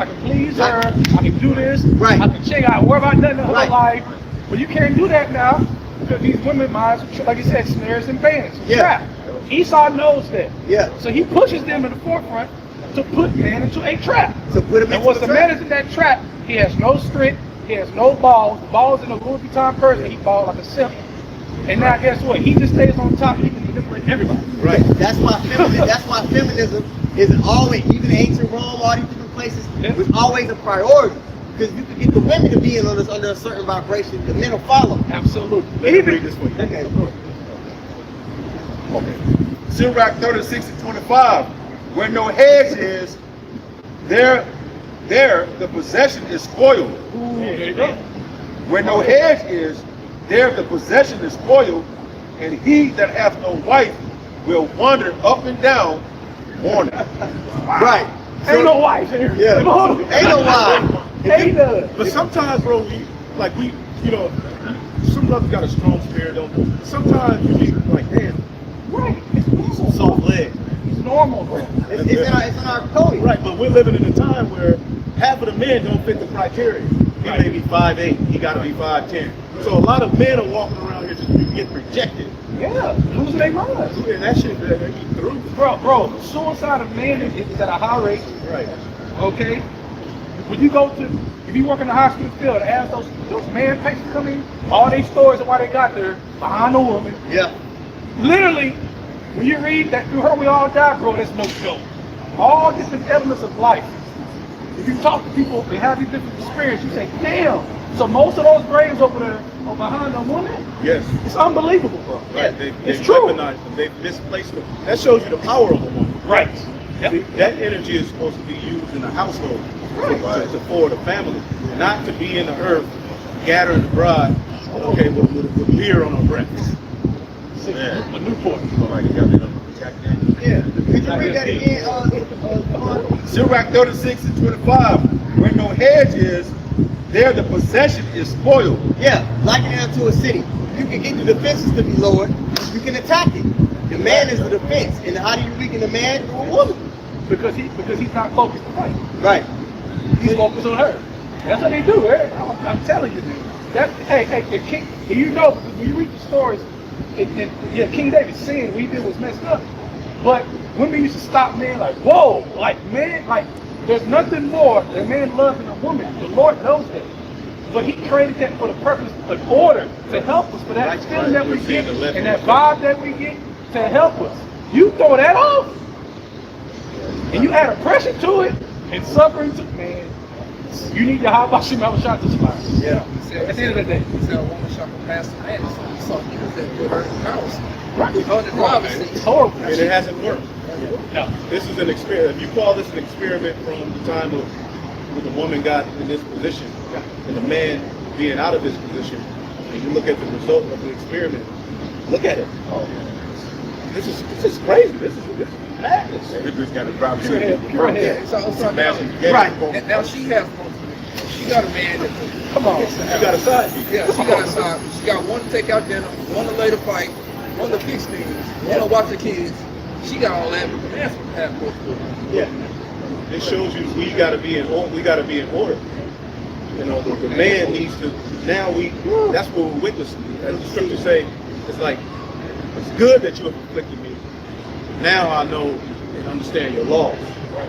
can please her. I can do this. Right. I can check out, worry about nothing in her life. But you can't do that now because these women minds, like you said, snares and bands. Trap. Esau knows that. So he pushes them to the forefront to put man into a trap. And once the man is in that trap, he has no strength. He has no balls. The ball's in a Louis Vuitton purse, and he balls like a simp. And now, guess what? He just stays on top. He can manipulate everybody. Right. That's why feminism is always, even ancient Rome, all these different places, was always a priority. Because you can get the women to be under a certain vibration, the men will follow. Absolutely. Let me read this for you. Okay. Sirach 36:25. Where no hedge is, there the possession is spoiled. There you go. Where no hedge is, there the possession is spoiled, and he that hath no wife will wander up and down mourning. Right. Ain't no wife here. Ain't no wife. Ain't none. But sometimes, bro, some brothers got a strong spirit, don't they? Sometimes you be like, damn, he's soft leg. It's normal, bro. It's in our code. Right, but we're living in a time where half of the men don't fit the criteria. He may be 5'8", he got to be 5'10". So a lot of men are walking around here just getting rejected. Yeah, losing their minds. And that shit, they get through. Bro, suicide of men is at a high rate. Right. Okay? When you go to, if you work in the hospital field, ask those man patients come in, all their stories of why they got there behind the woman. Yeah. Literally, when you read that through her we all die, bro, that's no joke. All different elements of life. If you talk to people, they have these different experiences, you say, damn. So most of those graves over there are behind a woman? Yes. It's unbelievable, bro. Right. It's true. Weaponized them. They've misplaced them. That shows you the power of a woman. Right. See, that energy is supposed to be used in the household to forward a family, not to be in the earth, gathering the bride, okay, with beer on her breath. Yeah. A Newport. Yeah. Could you read that again? Sirach 36:25. Where no hedge is, there the possession is spoiled. Yeah, liken it to a city. You can get the defenses to be lowered. You can attack it. The man is the defense. And how do you weaken the man? Through a woman. Because he's not focused on fight. Right. He's focused on her. That's what they do, right? I'm telling you, dude. King, you know, because when you read the stories, King David's sin we did was messed up. But women used to stop men like, whoa, like man, like there's nothing more than man loving a woman. The Lord knows that. But he created that for the purpose of order, to help us, for that feeling that we get and that vibe that we get to help us. You throw that off, and you add oppression to it, and suffering to, man, you need to high shot to somebody. Yeah. At the end of the day. He said a woman shall compass the man, so he saw use that with her house. Right. On the driver's seat. It's horrible. And it hasn't worked. No. This is an experiment. If you call this an experiment from the time of when the woman got in this position and the man being out of his position, and you look at the result of the experiment, look at it. This is crazy. This is madness. Everybody's got a driver's Pure seat. head. Right. And now she has she got a man that Come on. She got a side. yeah, she got a side. She got one to take out dinner, one to lay the fight, one to fix things, one to watch the kids. She got all that, but the man's gonna have both of them. Yeah. It shows you we got to be in order. We got to be in order. You know, the man needs to. Now that's what we're witnessing. As the scriptures say, it's like it's good that you have afflicted me. Now I know and understand your laws.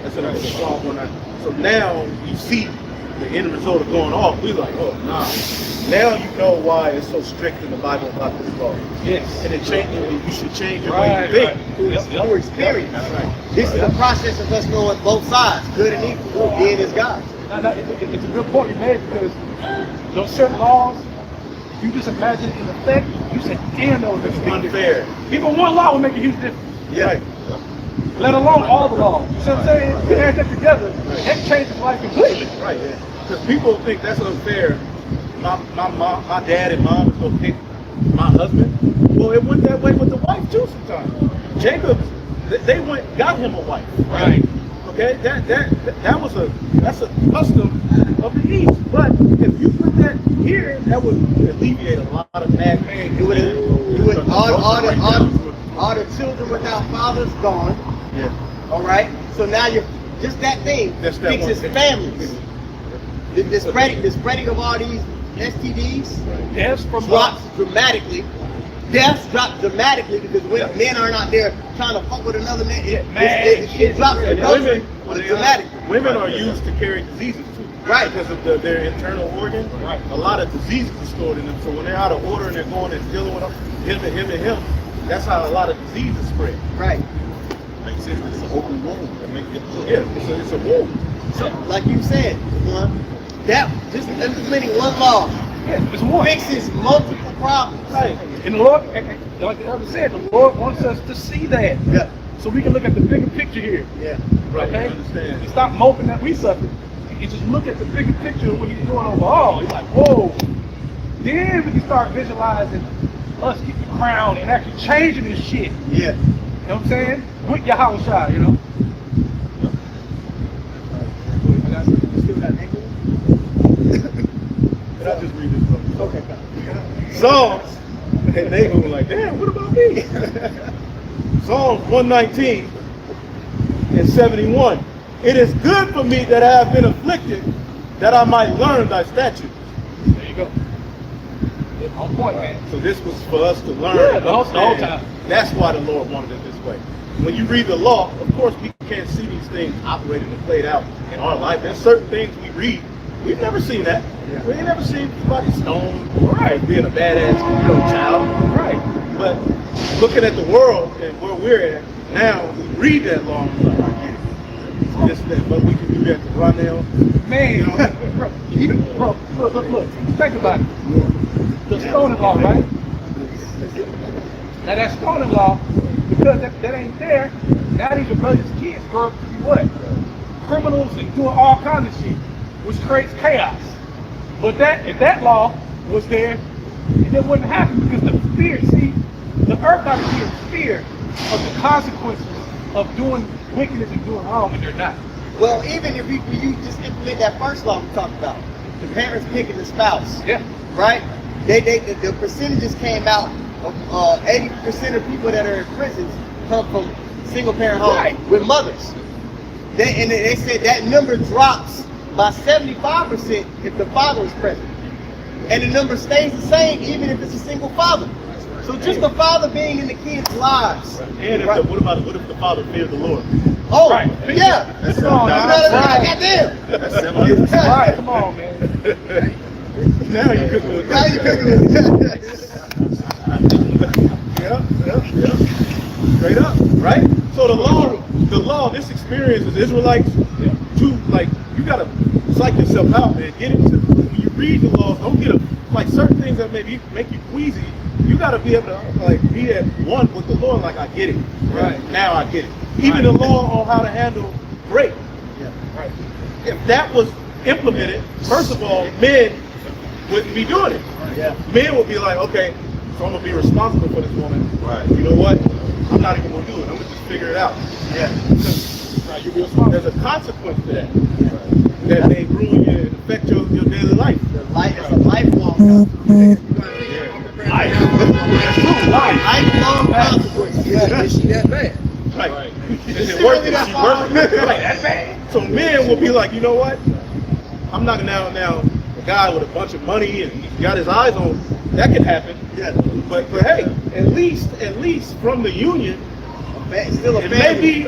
That's another Psalm 1. So now you see the end result of going off. We like, oh nah. Now you know why it's so strict in the Bible about this law. Yes. And it changes. You should change your way you think. Our experience. Right. This is the process of us knowing both sides, good and evil, being as God. Now, it's a good point you made because those certain laws, you just imagine in effect, you say, damn, those are Unfair. Even one law will make a huge difference. Yeah. Right. Let alone all the laws. You see what I'm saying? You add that together, that changes life completely. Right. Because people think that's unfair. My dad and mom is gonna pick my husband. Well, it went that way with the wife too sometimes. Jacob, they got him a wife. Right. Okay, that's a custom of the East. But if you put that here, that would alleviate a lot of bad pain. You would all the children without fathers gone. Yeah. All right. So now you're just that thing fixes families. The spreading of all these STDs Deaths from drops dramatically. Deaths drop dramatically because when men are not there trying to fuck with another man, it drops dramatically. Women are used to carry diseases too. Right. Because of their internal organ. Right. A lot of diseases are stored in them. So when they're out of order and they're going and dealing with him, that's how a lot of diseases spread. Right. Makes sense. It's an open wound. It's a wound. So, like you said, that just implementing one law it's one. fixes multiple problems. Right. And the Lord, like the other said, the Lord wants us to see that. Yeah. So we can look at the bigger picture here. Yeah. Right. Okay? Understand. You stop moping that we suffer. You just look at the bigger picture of what he's doing overall. He's like, whoa. Then we can start visualizing us getting the crown and actually changing this shit. Yeah. You know what I'm saying? With your house shot, you know? Can I just read this book? Okay. Psalms, and they were like, damn, what about me? Psalms 119 and 71. It is good for me that I have been afflicted, that I might learn thy statutes. There you go. On point, man. So this was for us to learn. Yeah, the whole time. That's why the Lord wanted it this way. When you read the law, of course, we can't see these things operating and played out in our life. There's certain things we read. We've never seen that. Yeah. We ain't never seen somebody stoned or being a badass child. Right. But looking at the world and where we're at, now we read that law and we're like, yeah, this, that, but we can do that to Ronell. Man, bro, look, think about it. The stoning law, right? Now that stoning law, because that ain't there, now these rebellious kids grow up to be what? Criminals and doing all kinds of shit, which creates chaos. But if that law was there, it wouldn't happen because the fear, see, the earth ought to be in fear of the consequences of doing wickedness and doing wrong when they're not. Well, even if you just implement that first law we talked about, the parents picking the spouse. Yeah. Right? The percentages came out of 80% of people that are in prisons come from single parent homes with mothers. They said that number drops by 75% if the father is present. And the number stays the same even if it's a single father. So just the father being in the kids' lives. And what if the father feared the Lord? Oh, right. Yeah. That's all. Goddamn. That's 70%. Right, come on, man. Now you're cooking with Now you're cooking with Yeah. Straight up, right? So the law, this experience as Israelites, you gotta psych yourself out, man. Get into when you read the laws, don't get certain things that maybe make you queasy. You gotta be able to be at one with the Lord. Like I get it, right? Now I get it. Even the law on how to handle rape. Yeah. Right. If that was implemented, first of all, men wouldn't be doing it. Yeah. Men would be like, okay, so I'm gonna be responsible for this woman. Right. You know what? I'm not even gonna do it. I'm gonna just figure it out. Yeah. You be responsible. There's a consequence to that. Right. That may ruin you and affect your daily life. It's a lifelong lifelong consequence. Is she that bad? Right. Is it worth it? Is she worth it? Like that bad? So men will be like, you know what? I'm not now a guy with a bunch of money and he's got his eyes on. That can happen. Yeah. But hey, at least from the union, Still a it family. may be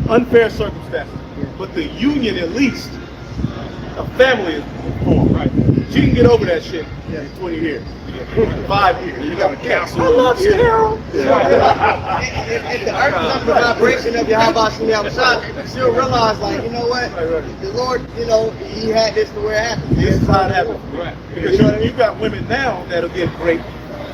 unfair circumstances, but the union at least, a family is formed, right? She can get over that shit in 20 years, 5 years. You got to cancel. I love Cheryl. If the earth is under the vibration of Yahweh Shem Yahushua, she'll realize, like, you know what? The Lord, you know, He had this to where it happened. This is how it happens. Right. Because you got women now that'll get raped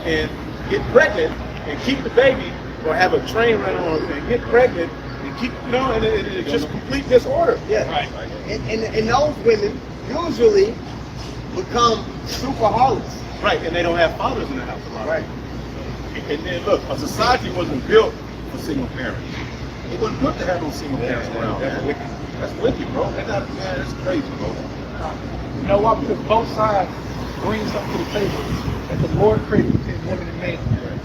and get pregnant and keep the baby, or have a train run on and get pregnant and keep, you know, and it's just complete disorder. Yeah. Right. And those women usually become super harlots. Right, and they don't have fathers in the house a lot. Right. And then look, a society wasn't built for single parents. It wasn't built to have no single parents around. That's wicked. That's wicked, bro. That's crazy, bro. You know why? Because both sides bring something to the table that the Lord created between women and men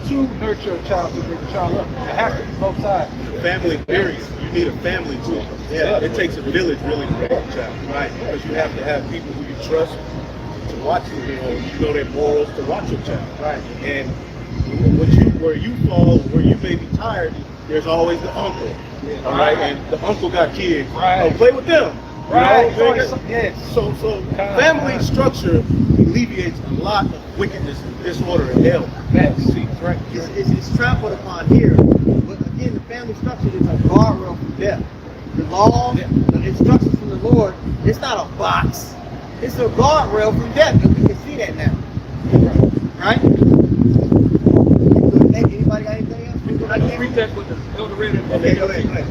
to nurture a child, to bring a child up. It has to be both sides. Family period. You need a family too. Yeah. It takes a village really to raise a child, right? Because you have to have people who you trust to watch you know their morals, to watch your child. Right. And where you fall, where you may be tired, there's always the uncle. All right, and the uncle got kids. Right. Oh, play with them. Right. You know? Yes. So family structure alleviates a lot of wickedness and disorder and hell. See, right. It's trampled upon here. But again, the family structure is a guardrail from death. The law, the instructions from the Lord, it's not a box. It's a guardrail from death. And we can see that now. Right? Anybody got anything else? I just read that with the elder read it. Okay, go ahead.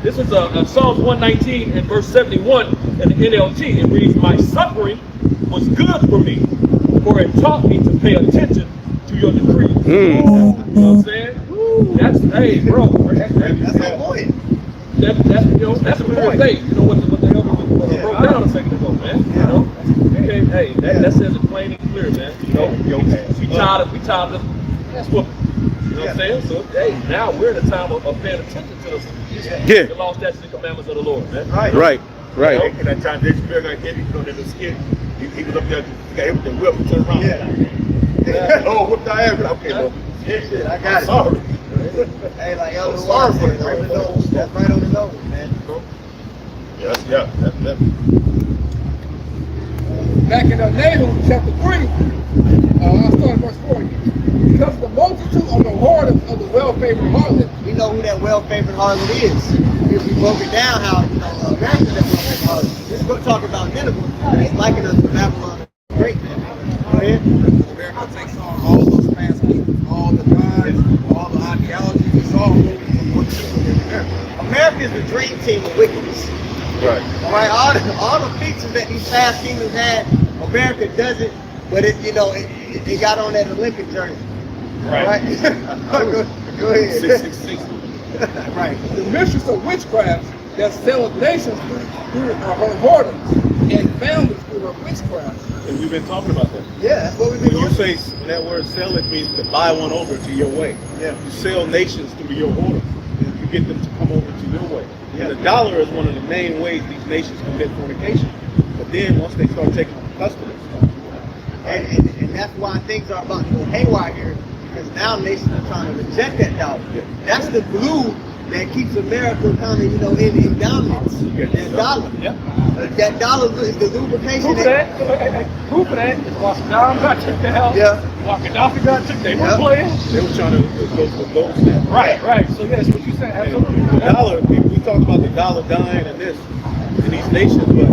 This is Psalms 119 and verse 71 in the NLT. It reads, "My suffering was good for me, for it taught me to pay attention to your decrees." You know what I'm saying? That's, hey, bro. That's the point. That's a clear thing. You know what the elder broke down a second ago, man. You know? Okay, hey, that says it plain and clear, man. You know, we tired of that's what. You know what I'm saying? So, hey, now we're in a time of paying attention to the law, statutes, and commandments of the Lord, man. Right. And that time Dave Chappelle got hit, he put on the skin. He was up there, he got hit with the whip and turned around. Oh, whooped our ass. Okay, bro. Shit, I got it. Sorry. Hey, like Elder Sorry Watt for said, the on the nose. That's right on the nose, man. That's Back in Nahum chapter 3, I'll start at verse 40. Because the multitude of the horde of the well-favored harlot. We know who that well-favored harlot is. If we broke it down, how America that well-favored harlot. This is going to talk about Nineveh. It's liking us to Babylon. Great, man. Go ahead. America takes on all those past kingdoms, all the gods, all the ideologies. It's all America is the dream team of wickedness. right. All right, all the features that these past kingdoms had, America doesn't. But it got on that Olympic journey. Right. Go ahead. 666. Right. The mistress of witchcraft that selleth nations through her whoredoms and families through her witchcraft. And we've been talking about that. Yeah, that's what we've been When you doing. say that word sell, it means to buy one over to your way. Yeah. You sell nations through your order. You get them to come over to your way. And the dollar is one of the main ways these nations commit fornication. But then once they start taking on customers, And that's why things are about to go haywire here, because now nations are trying to reject that dollar. Yeah. That's the glue that keeps America kind of, in dominance. That dollar. Yeah. That dollar is the lubrication. Proof of that, proof of that is while Saddam got took the house, Yeah. while Gaddafi got took, they Yeah. were playing. They were trying to go for gold standard. Right. So yes, what you saying, absolutely. The dollar, we talked about the dollar dying and this in these nations, but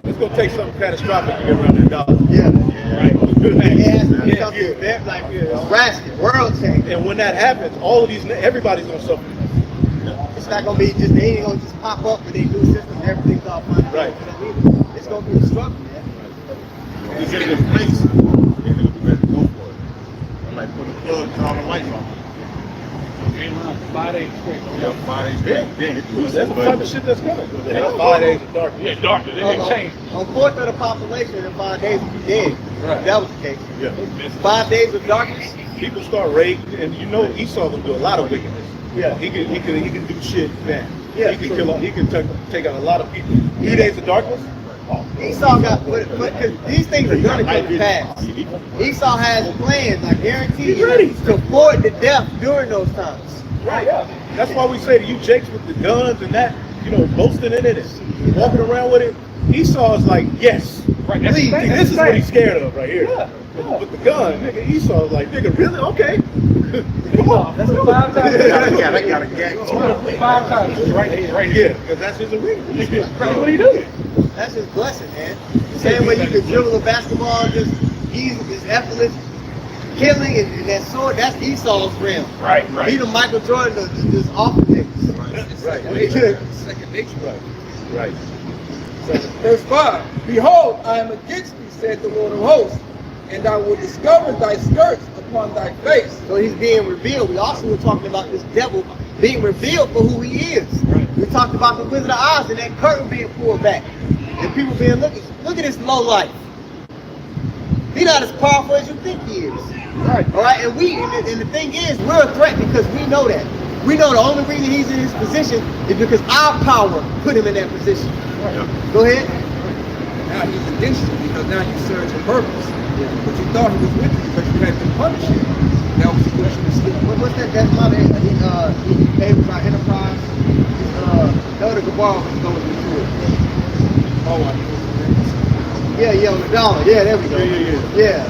it's going to take something catastrophic to get around that dollar. Yeah. Right. It has to be something like drastic, world change. And when that happens, all of these, everybody's going to suffer. It's not gonna be just, they ain't gonna just pop up with their new system and everything's all fine. Right. It's gonna be a struggle, man. He's in this place. He's going to be ready to go for it. I'm like, put the plug, turn all the lights on. 5 days straight. Yeah, 5 days straight. Then it was That's the type of shit that's coming. The next 5 days of darkness. Yeah, darker. They didn't change. On 4th of the population in 5 days we'd be dead. Right. If that was the case. Yeah. 5 days of darkness. People start raiding, and Esau can do a lot of wickedness. Yeah. He can do shit bad. Yeah, He can true. kill. He can take out a lot of people. 3 days of darkness. Esau got, but because these things are gonna come to pass. Esau has plans, I guarantee you, to avoid the death during those times. Right. That's why we say to you Jakes with the guns and that, you know, boasting in it and walking around with it. Esau is like, yes. Right. Please, this is what he's scared of right here. With the gun, nigga, Esau is like, nigga, really? Okay. Come on. That's 5 times. I got a gag. 5 times. Right here. Yeah, because that's his arena. What do you do? That's his blessing, man. The same way you can dribble a basketball just easy, just effortless. Killing and that sword, that's Esau's realm. Right. He the Michael Jordan of just off the niggas. Second nature. Right. Verse 5, Behold, I am against thee, said the Lord of hosts, and I will discover thy skirts upon thy face. So he's being revealed. We also were talking about this devil being revealed for who he is. We talked about the Wizard of Oz and that curtain being pulled back. And people being, look at this low life. He's not as powerful as you think he is. Right. All right, and the thing is, we're a threat because we know that. We know the only reason he's in his position is because our power put him in that position. Right. Go ahead. Now he's against you because now you serve your purpose. But you thought he was with you because you had been punished. That was the question of sleep. What's that? That's my name. He favors our enterprise. Elder Gabar was going into it. Oh, I know. Yeah, on the dollar. Yeah, there we go. Yeah.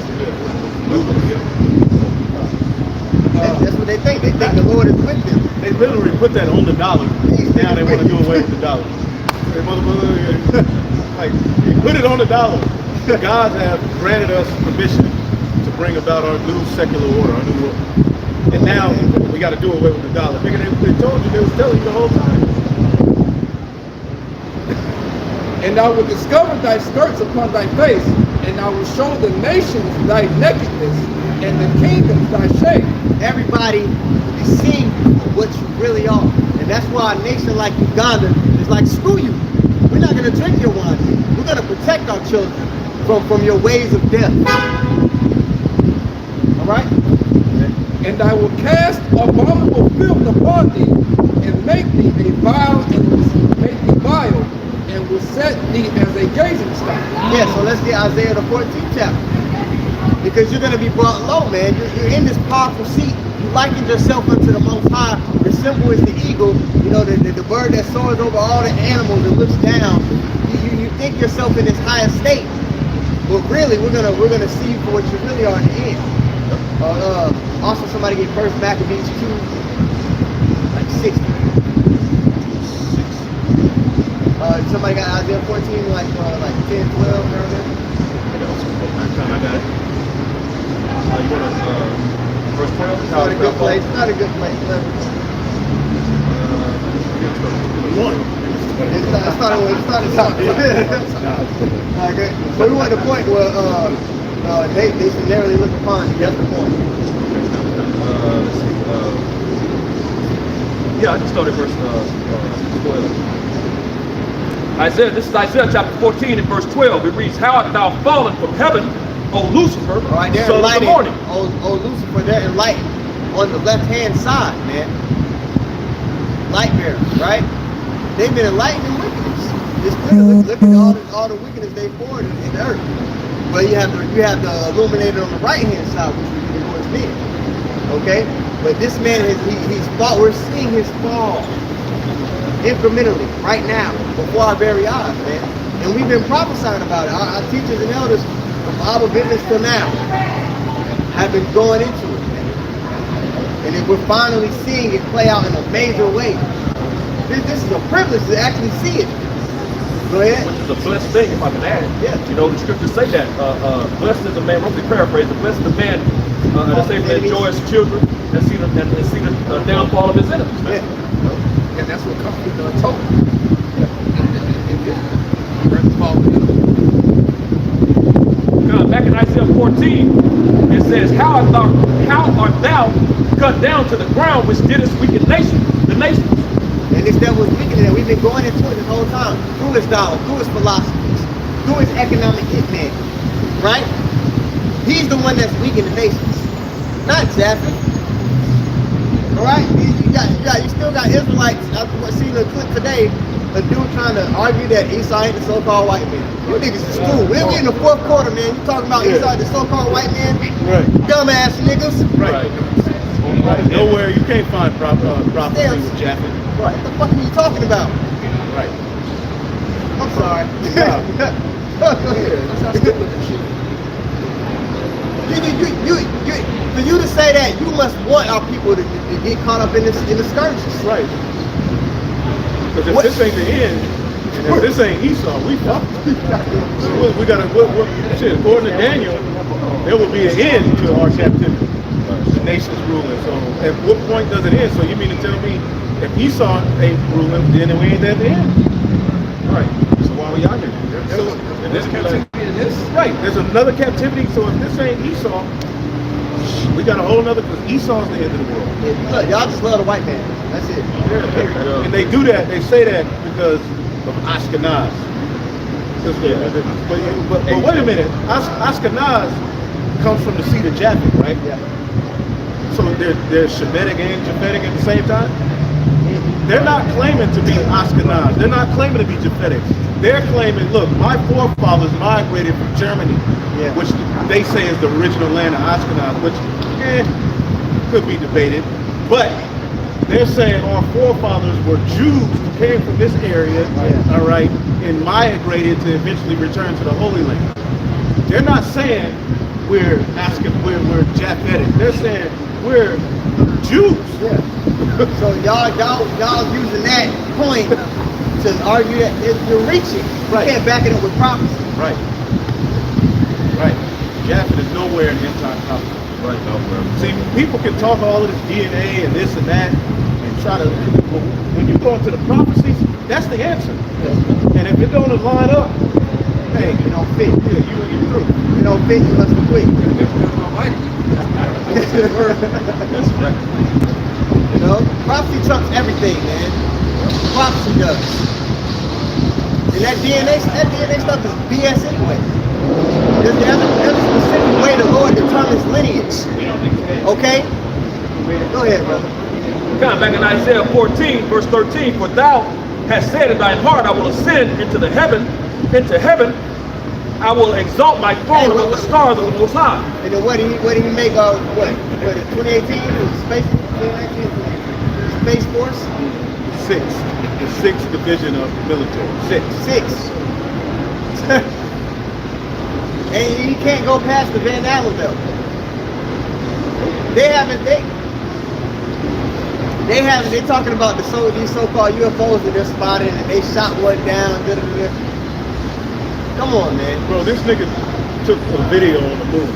That's what they think. They think the Lord is with them. They literally put that on the dollar. Now they want to do away with the dollar. Like, you put it on the dollar. God has granted us permission to bring about our new secular order, our new order. And now we got to do away with the dollar. Nigga, they told you, they was telling you the whole time. And I will discover thy skirts upon thy face, and I will show the nations thy nakedness, and the kingdoms thy shame. Everybody is seeing what you really are. And that's why a nation like Uganda is like, screw you. We're not going to drink your wine. We're going to protect our children from your ways of death. All right? And I will cast abominable filth upon thee, and make thee a vile, and will set thee as a gazing stock. Yeah, so let's get Isaiah the 14th chapter. Because you're going to be brought low, man. You're in this powerful seat. You likened yourself unto the Most High. Your symbol is the eagle. You know, the bird that soars over all the animals and looks down. You think yourself in this higher state. But really, we're gonna see you for what you really are in the end. Also, somebody get First Maccabees 2, like 60. Somebody got Isaiah 14, like 10, 12, around there. I got it. You want to verse 12? It's not a good place. It's not a good place. It's not. Okay. So we want the point where they should narrowly look upon you. That's the point. Let's see. Yeah, I just started verse 12. This is Isaiah chapter 14 and verse 12. It reads, How art thou fallen from heaven, O Lucifer, All right, they're son of the morning. Oh, Lucifer, they're enlightened on the left-hand side, man. Light bearer, right? They've been enlightened in wickedness. It's clear. Look at all the wickedness they poured in the earth. But you have the illuminator on the right-hand side, which would be the Lord's men. Okay? But this man, he's fall. We're seeing his fall incrementally right now before our very eyes, man. And we've been prophesying about it. Our teachers and elders from Bible business till now have been going into it, man. And then we're finally seeing it play out in a major way. This is a privilege to actually see it. Go ahead. Which is a blessed thing, if I can add. Yeah. You know, the scriptures say that. Blessed is a man, roughly paraphrase, blessed is the man that says that enjoys children and see the downfall of his enemies. Man. Yeah. And that's what comes with the total. Back in Isaiah 14, it says, How art thou cut down to the ground, which didst weaken the nations? And this devil's weakening it. We've been going into it this whole time. Through his dollar, through his philosophies, through his economic hitman. Right? He's the one that's weakening the nations. Not Japheth. Alright? You still got Israelites. I've seen a clip today a dude trying to argue that Esau ain't the so-called white man. You niggas is cool. We in the fourth quarter, man. You talking about Esau, the so-called white man? Right. Dumbass niggas. Right. Nowhere you can't find prophecy with Japhet. Right. What the fuck are you talking about? Right. I'm sorry. For you to say that, you must want our people to get caught up in the scourges. Right. Because if this ain't the end, and if this ain't Esau, we fucked. We gotta, shit, according to Daniel, there will be an end to our captivity. The nation's ruling. So at what point does it end? So you mean to tell me if Esau ain't ruling, then we ain't at the end? Right. So why are we out here? So, and this captivity is this? Right. There's another captivity. So if this ain't Esau, we got a whole nother, because Esau's the end of the world. Look, y'all just love the white man. That's it. Yeah. And they do that, they say that because of Ashkenaz. But wait a minute, Ashkenaz comes from the seed of Japhet, right? Yeah. So they're Shemitic and Japhetic at the same time? They're not claiming to be Ashkenaz. They're not claiming to be Japhetic. They're claiming, look, my forefathers migrated from Germany, which they say is the original land of Ashkenaz, which could be debated. But they're saying our forefathers were Jews who came from this area, all right, and migrated to eventually return to the Holy Land. They're not saying we're Japhetic. They're saying we're Jews. Yeah. So y'all using that point to argue that you're reaching. Right. You can't back it up with prophecy. Right. Right. Japhet is nowhere in the end time prophecy. Right. Nowhere. See, people can talk all of this DNA and this and that and try to, when you go into the prophecies, that's the answer. And if it don't line up, hey, It don't fit. yeah, you're through. It don't fit, you must quit. That's right. You know, prophecy trumps everything, man. Prophecy does. And that DNA stuff is BS anyway. There's a specific way the Lord determines lineage. Okay? Go ahead, brother. Kind of back in Isaiah 14, verse 13, for thou hast said in thine heart, I will ascend into heaven, I will exalt my throne above the stars of the Most High. And then what did he make of what 2018 Space Force? The sixth division of the military. Six. And you can't go past the Van Allen belt. They're talking about these so-called UFOs that they're spotted and they shot one down. Come on, man. Bro, this nigga took a video on the moon.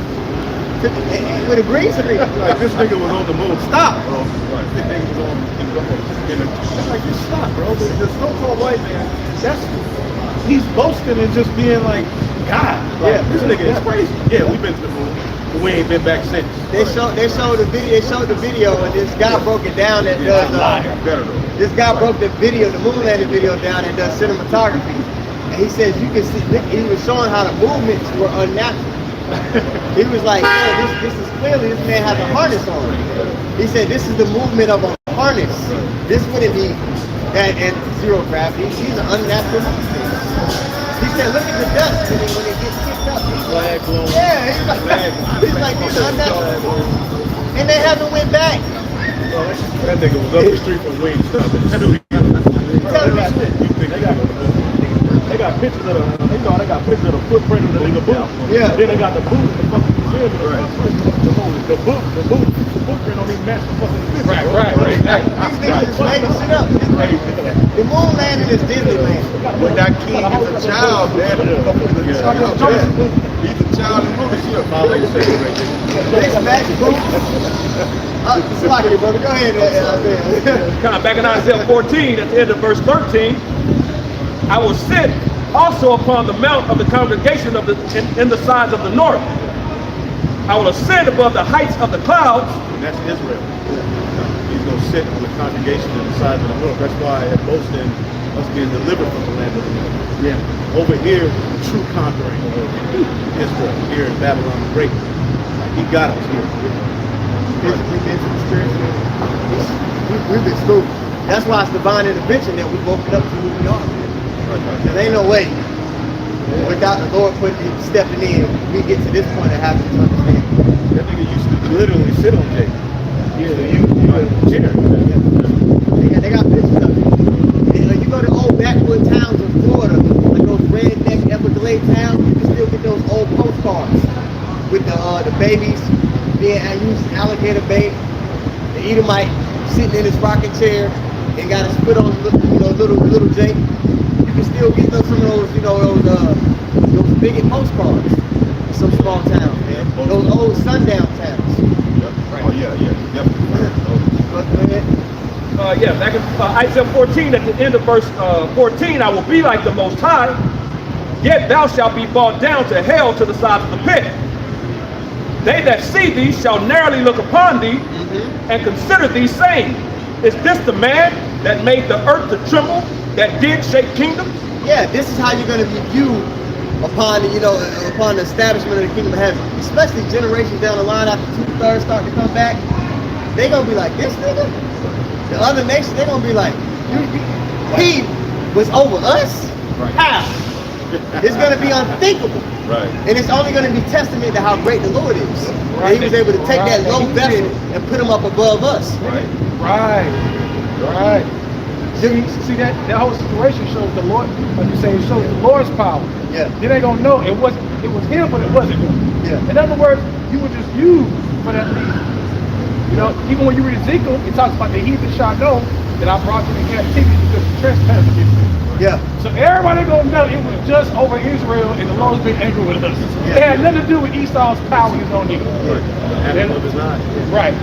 With a green screen. Like, this nigga was on the moon. Stop, bro. Like, this nigga was on like, just stop, bro. The so-called white man, he's boasting and just being like, God. Like, this nigga is crazy. Yeah, we've been to the moon, but we ain't been back since. They showed the video, and this guy broke it down that does. This guy broke the moon landing video down and does cinematography. And he says you can see. He was showing how the movements were unnatural. He was like, this is clearly this man has a harness on. He said this is the movement of a harness. This wouldn't be at zero gravity. These are unnatural movements. He said, look at the dust when it gets kicked up. Flag blowing. Yeah, he's like these are unnatural. And they haven't went back. That nigga was up the street from Wingstop. They got pictures of the footprint of the nigga boot. Yeah. Then they got the boot and the fucking museum. The footprint don't even match the fucking museum. Right. These niggas just making shit up. The moon landing is Disneyland. When that king is a child, man. He's a child in the movie. They smash boots. Slack it, brother. Go ahead. Kind of back in Isaiah 14, at the end of verse 13, I will sit also upon the mount of the congregation in the sides of the north. I will ascend above the heights of the clouds. And that's Israel. He's going to sit on the congregation on the sides of the north. That's why it boasts in us being delivered from the land of the north. Yeah. Over here, the true conquering of Israel, here in Babylon the Great. He got us here. We've been schooled. That's why it's divine intervention that we woke up to who we are. There ain't no way without the Lord stepping in, we get to this point of having to understand. That nigga used to literally sit on Jay. Yeah, you in a chair. Yeah. They got pictures of it. And you go to old backwood towns in Florida, like those redneck Everglades towns, you can still get those old postcards with the babies being used as alligator bait. The Edomite sitting in his rocking chair and got his foot on little Jake. You can still get some of those, those bigot postcards in some small towns, man. Those old sundown towns. Oh yeah, definitely. Yeah, back in Isaiah 14, at the end of verse 14, I will be like the Most High, yet thou shalt be brought down to hell, to the sides of the pit. They that see thee shall narrowly look upon thee, and consider thee, saying, is this the man that made the earth to tremble, that did shake kingdoms? Yeah, this is how you're going to be viewed upon the establishment of the kingdom of heaven, especially generations down the line after 2/3 start to come back. They're going to be like, this nigga? The other nations, they're going to be like, he was over us? Right. How? It's going to be unthinkable. Right. And it's only going to be testament to how great the Lord is. That he was able to take that low vessel and put him up above us. Right. Right. See that whole situation shows the Lord, like you say, it shows the Lord's power. Yeah. Then they gonna know it was him, but it wasn't him. Yeah. In other words, you were just used for that reason. You know, even when you read Ezekiel, it talks about the heathen shall know that I brought you in captivity because you trespassed against me. Yeah. So everybody gonna know it was just over Israel, and the Lord's been angry with us. Yeah. It had nothing to do with Esau's power in his own nigga. Right.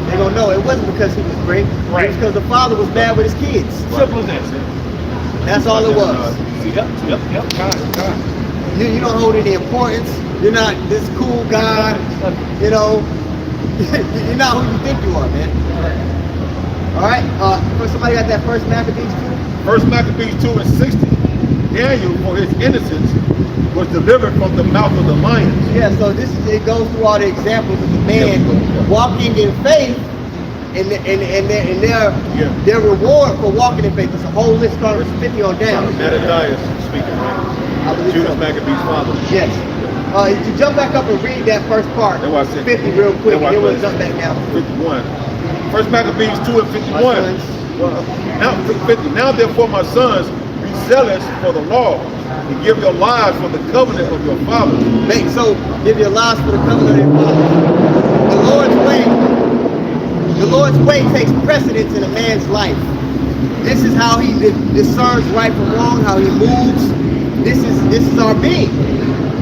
They're going to know it wasn't because he was great. Right. It was because the father was bad with his kids. Simple as that. That's all it was. Yep. You don't hold any importance. You're not this cool guy. You know, you're not who you think you are, man. All right. Somebody got that first Maccabees 2? First Maccabees 2 and 60. Daniel, for his innocence, was delivered from the mouth of the lions. Yeah, so it goes through all the examples of the man walking in faith and their reward for walking in faith. It's a whole list starting from 50 on down. Mattathias speaking, right? I believe Judas so. Maccabee's father. Yes. If you jump back up and read that first part, That's why I said 50 real quick, that's why I and then we'll said jump back down. 51. First Maccabees 2 and 51. Now 50. Now therefore, my sons, be zealous for the law, and give your lives for the covenant of your fathers. So give your lives for the covenant of your fathers. The Lord's way takes precedence in a man's life. This is how he discerns right from wrong, how he moves. This is our being.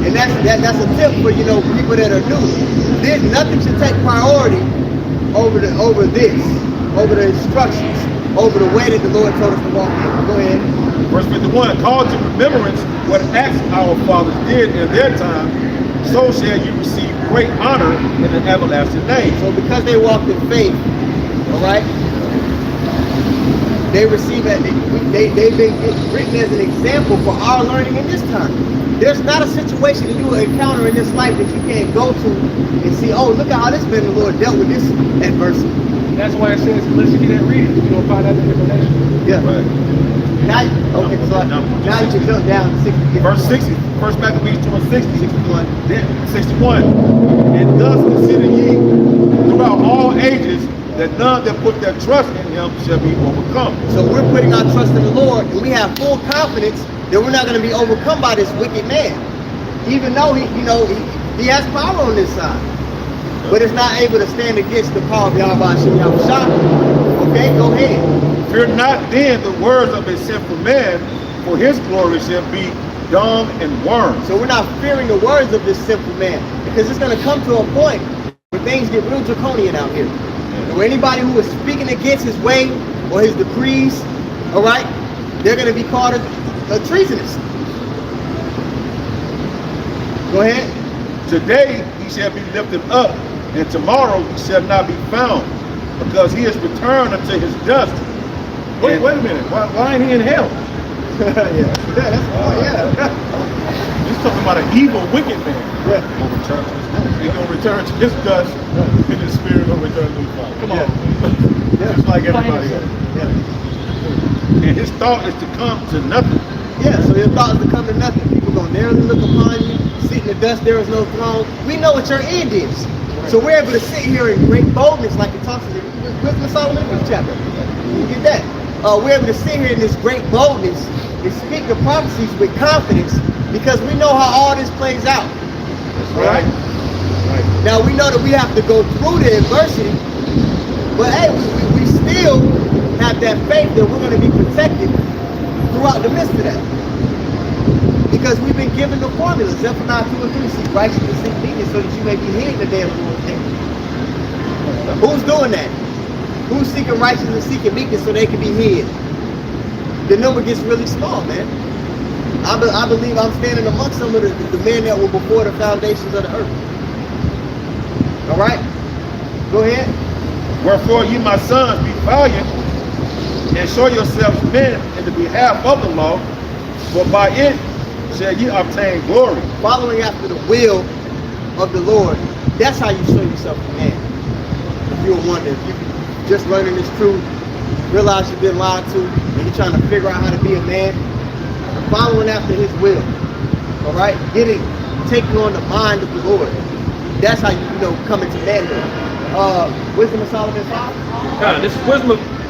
And that's a tip for people that are new. Nothing should take priority over the instructions, over the way that the Lord told us to walk in. Go ahead. Verse 51, call to remembrance what acts our fathers did in their time, so shall you receive great honor in the everlasting name. So because they walked in faith, all right, they receive that. They've been written as an example for our learning in this time. There's not a situation that you will encounter in this life that you can't go to and see, oh, look at how this man, the Lord, dealt with this adversity. That's why it says, unless you get that reading, you don't find out the information. Yeah. Right. Now you can jump down to 60. Verse 60, First Maccabees 2 and 60. 61. Then 61. And thus consider ye throughout all ages that none that put their trust in him shall be overcome. So we're putting our trust in the Lord, and we have full confidence that we're not going to be overcome by this wicked man, even though he has power on this side, but it's not able to stand against the power of Yahweh Shem Yahushua. Okay, go ahead. Fear not then the words of a sinful man, for his glory shall be dung and worms. So we're not fearing the words of this sinful man, because it's going to come to a point where things get real draconian out here. And where anybody who is speaking against his way or his decrees, all right, they're going to be called a treasonous. Go ahead. Today he shall be lifted up, and tomorrow he shall not be found, because he is returned unto his dust. Wait a minute. Why ain't he in hell? Yeah. This talking about an evil, wicked man. Yeah. He's gonna return to his dust, and his spirit gonna return to the Father. Come on. Yeah. Just like everybody else. Yeah. And his thought is to come to nothing. Yeah, so your thoughts to come to nothing. People gonna narrowly look upon you, sit in the dust, there is no throne. We know what your end is. So we're able to sit here in great boldness, like it talks in the Wisdom of Solomon chapter. You get that? We're able to sit here in this great boldness and speak the prophecies with confidence because we know how all this plays out. Right. Now we know that we have to go through the adversity, but hey, we still have that faith that we're going to be protected throughout the midst of that. Because we've been given the formulas, Zephaniah 2 and 3, seek righteousness, seek meekness, so that you may be hid in the day of the Lord's kingdom. Who's doing that? Who's seeking righteousness, seeking meekness so they can be hid? The number gets really small, man. I believe I'm standing amongst some of the men that were before the foundations of the earth. All right? Go ahead. Wherefore ye, my sons, be valiant, and show yourselves men in the behalf of the law, for by it shall ye obtain glory. Following after the will of the Lord, that's how you show yourself a man. If you're wondering, if you're just learning this truth, realize you've been lied to, and you're trying to figure out how to be a man, following after his will, all right? Taking on the mind of the Lord. That's how you come into manhood. Wisdom of Solomon 5? This is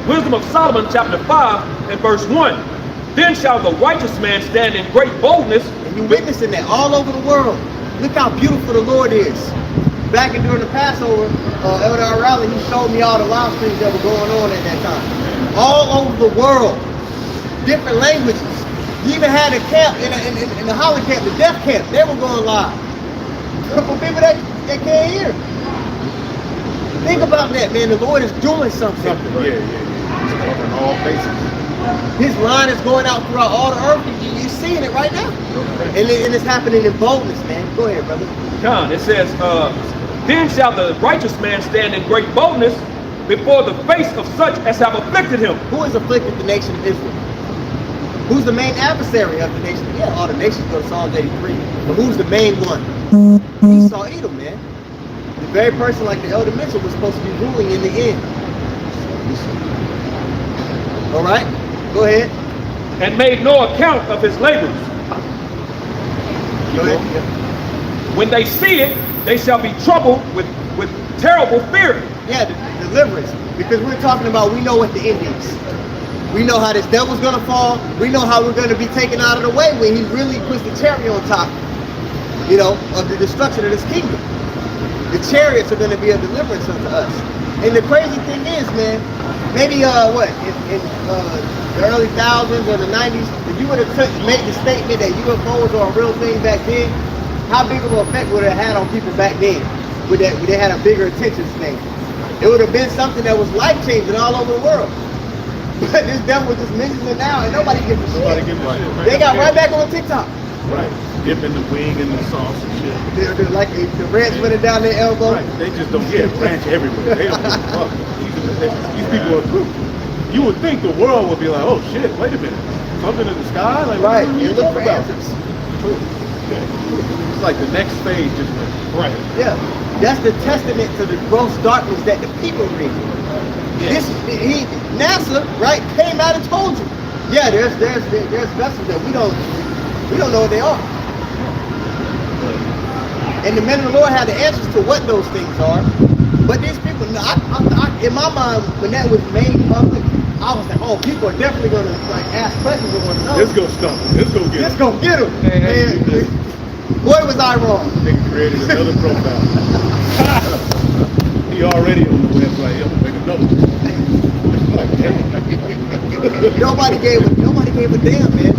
Wisdom of Solomon, chapter 5, and verse 1. Then shall the righteous man stand in great boldness. And you're witnessing that all over the world. Look how beautiful the Lord is. Back during the Passover, Elder O'Reilly, he showed me all the live streams that were going on at that time. All over the world. Different languages. You even had a camp in the Holland camp, the death camp. They were going live. For people that can't hear. Think about that, man. The Lord is doing something. Yeah. It's covering all bases. His line is going out throughout all the earth. You're seeing it right now. And it's happening in boldness, man. Go ahead, brother. It says, then shall the righteous man stand in great boldness before the face of such as have afflicted him. Who has afflicted the nation of Israel? Who's the main adversary of the nation? Yeah, all the nations go to Psalm 83. But who's the main one? Esau, Edom, man. The very person, like the elder mentioned, was supposed to be ruling in the end. All right, go ahead. And made no account of his labors. Go ahead. Yeah. When they see it, they shall be troubled with terrible fear. Yeah, the deliverance. Because we're talking about, we know what the end is. We know how this devil's going to fall. We know how we're going to be taken out of the way when he really puts the cherry on top, of the destruction of this kingdom. The chariots are going to be a deliverance unto us. And the crazy thing is, man, maybe in the early thousands or the 90s, if you would have made the statement that UFOs are a real thing back then, how big of an effect would it have had on people back then? Would they had a bigger attention span? It would have been something that was life-changing all over the world. But this devil just mentions it now, and nobody gives a shit. They got right back on TikTok. Right. Dipping the wing in the sauce and shit. They're like the ranch running down their elbow. Right. They just don't get ranch everywhere. They don't give a fuck. These people are true. You would think the world would be like, oh shit, wait a minute. Something in the sky? Like, Right. What are You you look talking for about? answers. It's like the next phase just went. Right. Yeah. That's the testament to the gross darkness that the people read. NASA, right, came out and told you. Yeah, there's vessels that we don't know what they are. And the men of the Lord had the answers to what those things are. But these people, in my mind, when that was made public, I was like, oh, people are definitely going to ask questions and want to know. Let's go stump them. Let's go get Let's them. go get them. And boy, was I wrong. Nigga created another profile. He already on the website. He'll make another one. Nobody gave a damn, man.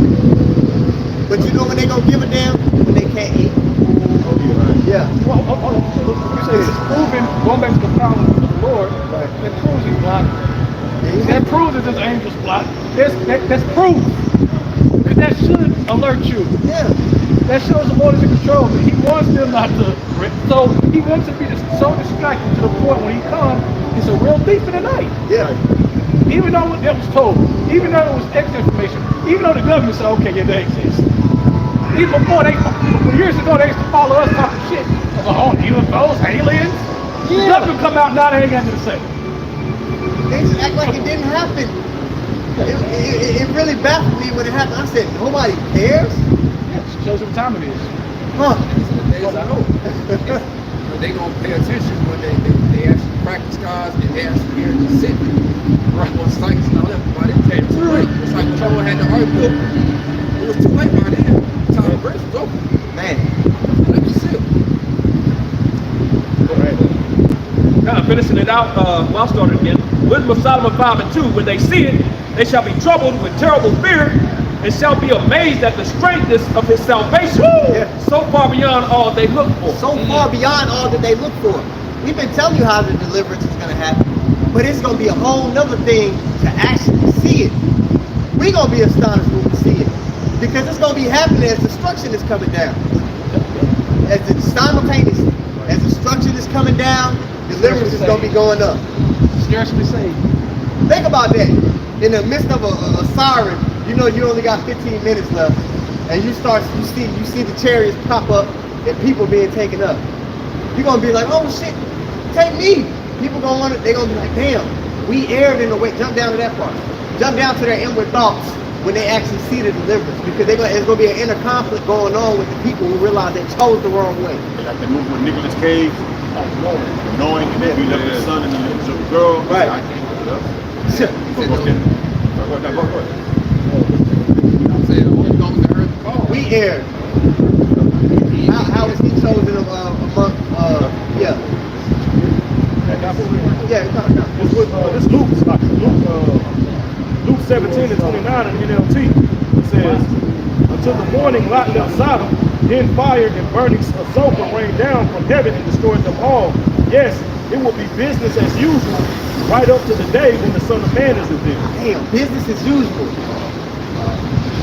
But you know when they gonna give a damn? When they can't eat. Yeah. Well, hold on. You say it's proven, going back to the problem of the Lord, that proves he's blind. That proves that this angel's blind. That's proof. Because that should alert you. Yeah. That shows the Lord is in control. He wants them not to. So he wants to be so distracted to the point when he comes, it's a real thief in the night. Yeah. Even though it was told, even though it was extra information, even though the government said, okay, yeah, they exist. Even before years ago, they used to follow us talking shit about UFOs, aliens. The government come out now, they ain't got nothing to say. They just act like it didn't happen. It really baffled me when it happened. I said, nobody cares? Yeah, it shows you what time it is. Huh. But they gonna pay attention when they actually practice guys and they actually hear the sit. Right on sites and all that, but it came too late. It's like Joe had the article. It was too late by then. Time of grace was over. Man. Let me see. Kind of finishing it out, well, I'll start it again. Wisdom of Solomon 5 and 2, when they see it, they shall be troubled with terrible fear, and shall be amazed at the straightness of his salvation, so far beyond all they look for. So far beyond all that they look for. We've been telling you how the deliverance is going to happen, but it's going to be a whole nother thing to actually see it. We're going to be astonished when we see it, because it's going to be happening as destruction is coming down. As the simultaneously, as destruction is coming down, deliverance is going to be going up. Scarcely saved. Think about that. In the midst of a siren, you know you only got 15 minutes left, and you see the chariots pop up and people being taken up. You're gonna be like, oh shit, take me. People they're gonna be like, damn, we erred in the way. Jump down to that part. Jump down to their inward thoughts when they actually see the deliverance, because there's gonna be an inner conflict going on with the people who realize they chose the wrong way. Like the movie with Nicolas Cage, knowing, and then you left the son and the little girl. Right. I can't put it up. Okay. Go ahead. I'm saying, the Holy Ghost that heard the call. We erred. How is he chosen among? Yeah. This Luke 17 and 29 in NLT. It says, until the morning Lot left Sodom, then fire and burning sulfur rained down from heaven and destroyed them all. Yes, it will be business as usual right up to the day when the Son of Man is revealed. Damn, business as usual.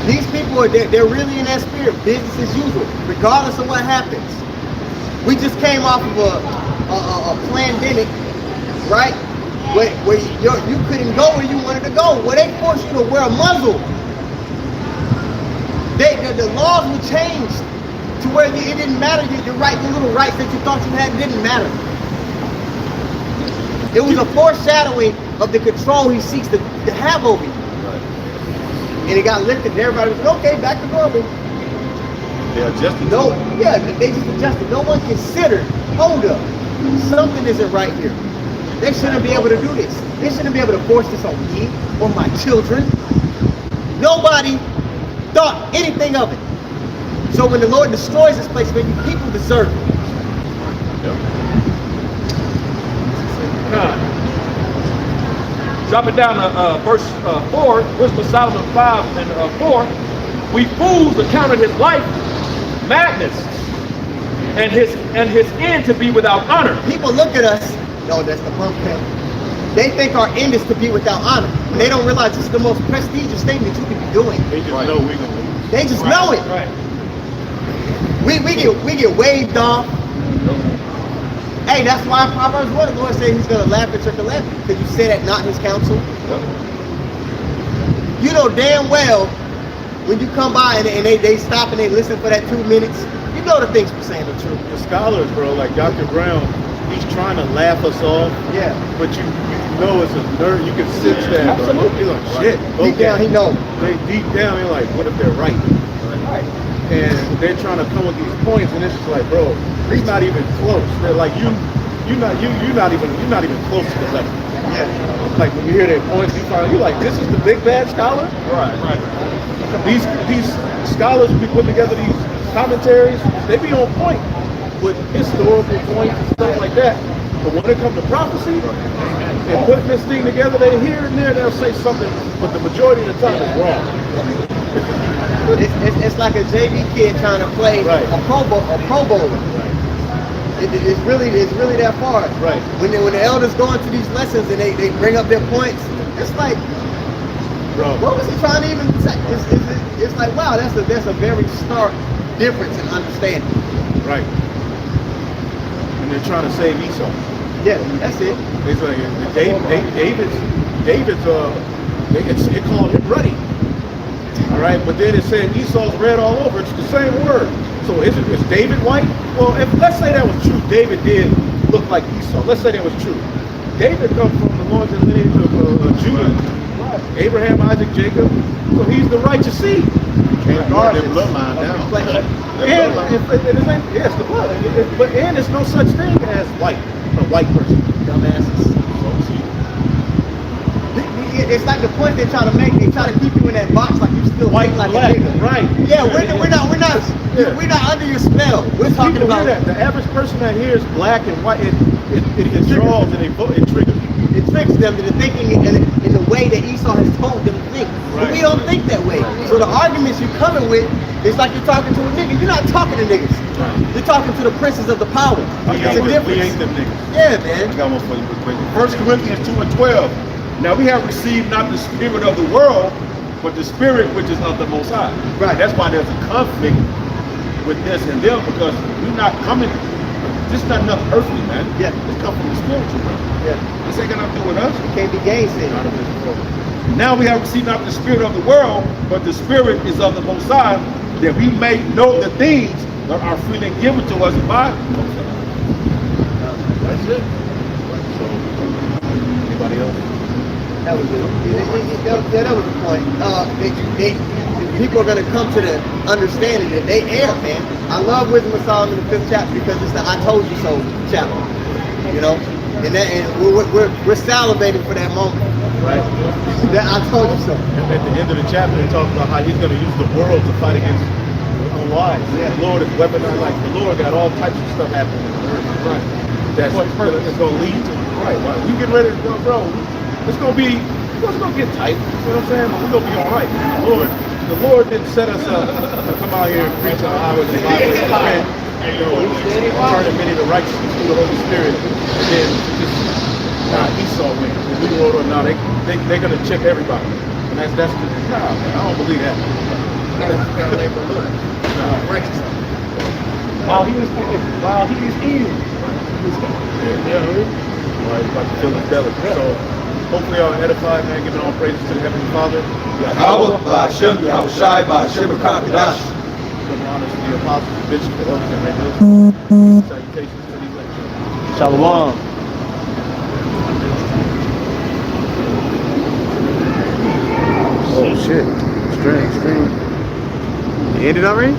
These people they're really in that spirit, business as usual, regardless of what happens. We just came off of a pandemic, right? Where you couldn't go where you wanted to go. Where they forced you to wear a muzzle. The laws were changed to where it didn't matter. The little rights that you thought you had didn't matter. It was a foreshadowing of the control he seeks to have over you. And it got lifted, and everybody was okay, back to normal. They adjusted. No, yeah, they just adjusted. No one considered, hold up, something isn't right here. They shouldn't be able to do this. They shouldn't be able to force this on me or my children. Nobody thought anything of it. So when the Lord destroys this place, maybe people deserve it. Drop it down to verse 4, Wisdom of Solomon 5 and 4. We fools accounted his life madness, and his end to be without honor. People look at us, no, that's the pumpkin. They think our end is to be without honor. They don't realize this is the most prestigious thing that you can be doing. They just know we're gonna lose. They just know it. Right. We get waved off. Hey, that's why in Proverbs 1, the Lord said he's going to laugh at your calamity, because you said at not his counsel. You know damn well when you come by and they stop and they listen for that 2 minutes, you know the things we're saying are true. The scholars, bro, like Dr. Brown, he's trying to laugh us off. Yeah. But you know it's a nerd. You can sense that. Absolutely. You're like, shit. Deep down, he knows. They deep down, they're like, what if they're right? Right. And they're trying to come with these points, and it's just like, bro, he's not even close. They're like, you're not even close to the level. Yeah. Like when you hear their points, you're like, this is the big bad scholar. Right. These scholars who be putting together these commentaries, they be on point with historical points and stuff like that. But when it comes to prophecy and putting this thing together, they here and there they'll say something, but the majority of the time it's wrong. It's like a JV kid trying to play Right. a Pro Bowler. It's really that far. Right. When the elders go into these lessons and they bring up their points, it's like, Bro. what was he trying to even say? It's like, wow, that's a very stark difference in understanding. Right. And they're trying to save Esau. Yeah, that's it. It's like David's it called him ruddy. All right, but then it said Esau's red all over. It's the same word. So is David white? Well, let's say that was true. David did look like Esau. Let's say that was true. David comes from the lines and lineage of Judah, Abraham, Isaac, Jacob. So he's the righteous seed. Can't guard their bloodline down. Yes, the blood. And there's no such thing as white, a white person. Dumbasses. It's like the point they try to make. They try to keep you in that box like you still white, like black, a nigga. right? Yeah, we're not under your spell. We're talking People about hear that. The average person that hears black and white, it draws and it triggers. It tricks them into thinking in the way that Esau has told them to think. But we don't think that way. So the arguments you're coming with, it's like you're talking to a nigga. You're not talking to niggas. You're talking to the princes of the power. It's a difference. We ain't them niggas. Yeah, man. I got one for you real quick. 1 Corinthians 2:12. Now we have received not the spirit of the world, but the spirit which is of the Most High. Right. That's why there's a conflict with this and them, because we're not coming. This is not enough earthly, man. Yeah. This comes from the spiritual realm. Yeah. This ain't got nothing to do with us. It can't be gainsaid. Now we have received not the spirit of the world, but the spirit is of the Most High, that we may know the things that are freely given to us by the Most High. That's it. Anybody else? That was it. That was the point. People are going to come to the understanding that they err, man. I love Wisdom of Solomon, the 5th chapter, because it's the I told you so chapter. You know? And we're salivating for that moment. Right? That I told you so. And at the end of the chapter, it talks about how he's going to use the world to fight against unwise. Yeah. The Lord is weaponized. Like the Lord got all types of stuff happening in the earth. Right. That's what it's going to lead to. Right. You get ready to go, bro. It's going to get tight. You know what I'm saying? But we're going to be all right. The Lord didn't set us up to come out here and preach on the highways and byways and turning many to righteousness through the Holy Spirit. And then just Esau wins. And we wrote on now they're going to check everybody. And that's man, I don't believe that. While he was in. Right, about to fill his belly. So hopefully y'all are edified, man, giving all praises to the Heavenly Father. Giving honors to the apostles, the bishops, the elders, and regulars. Salutations to these lectures. Shalom. Oh shit. Stream. You ended already?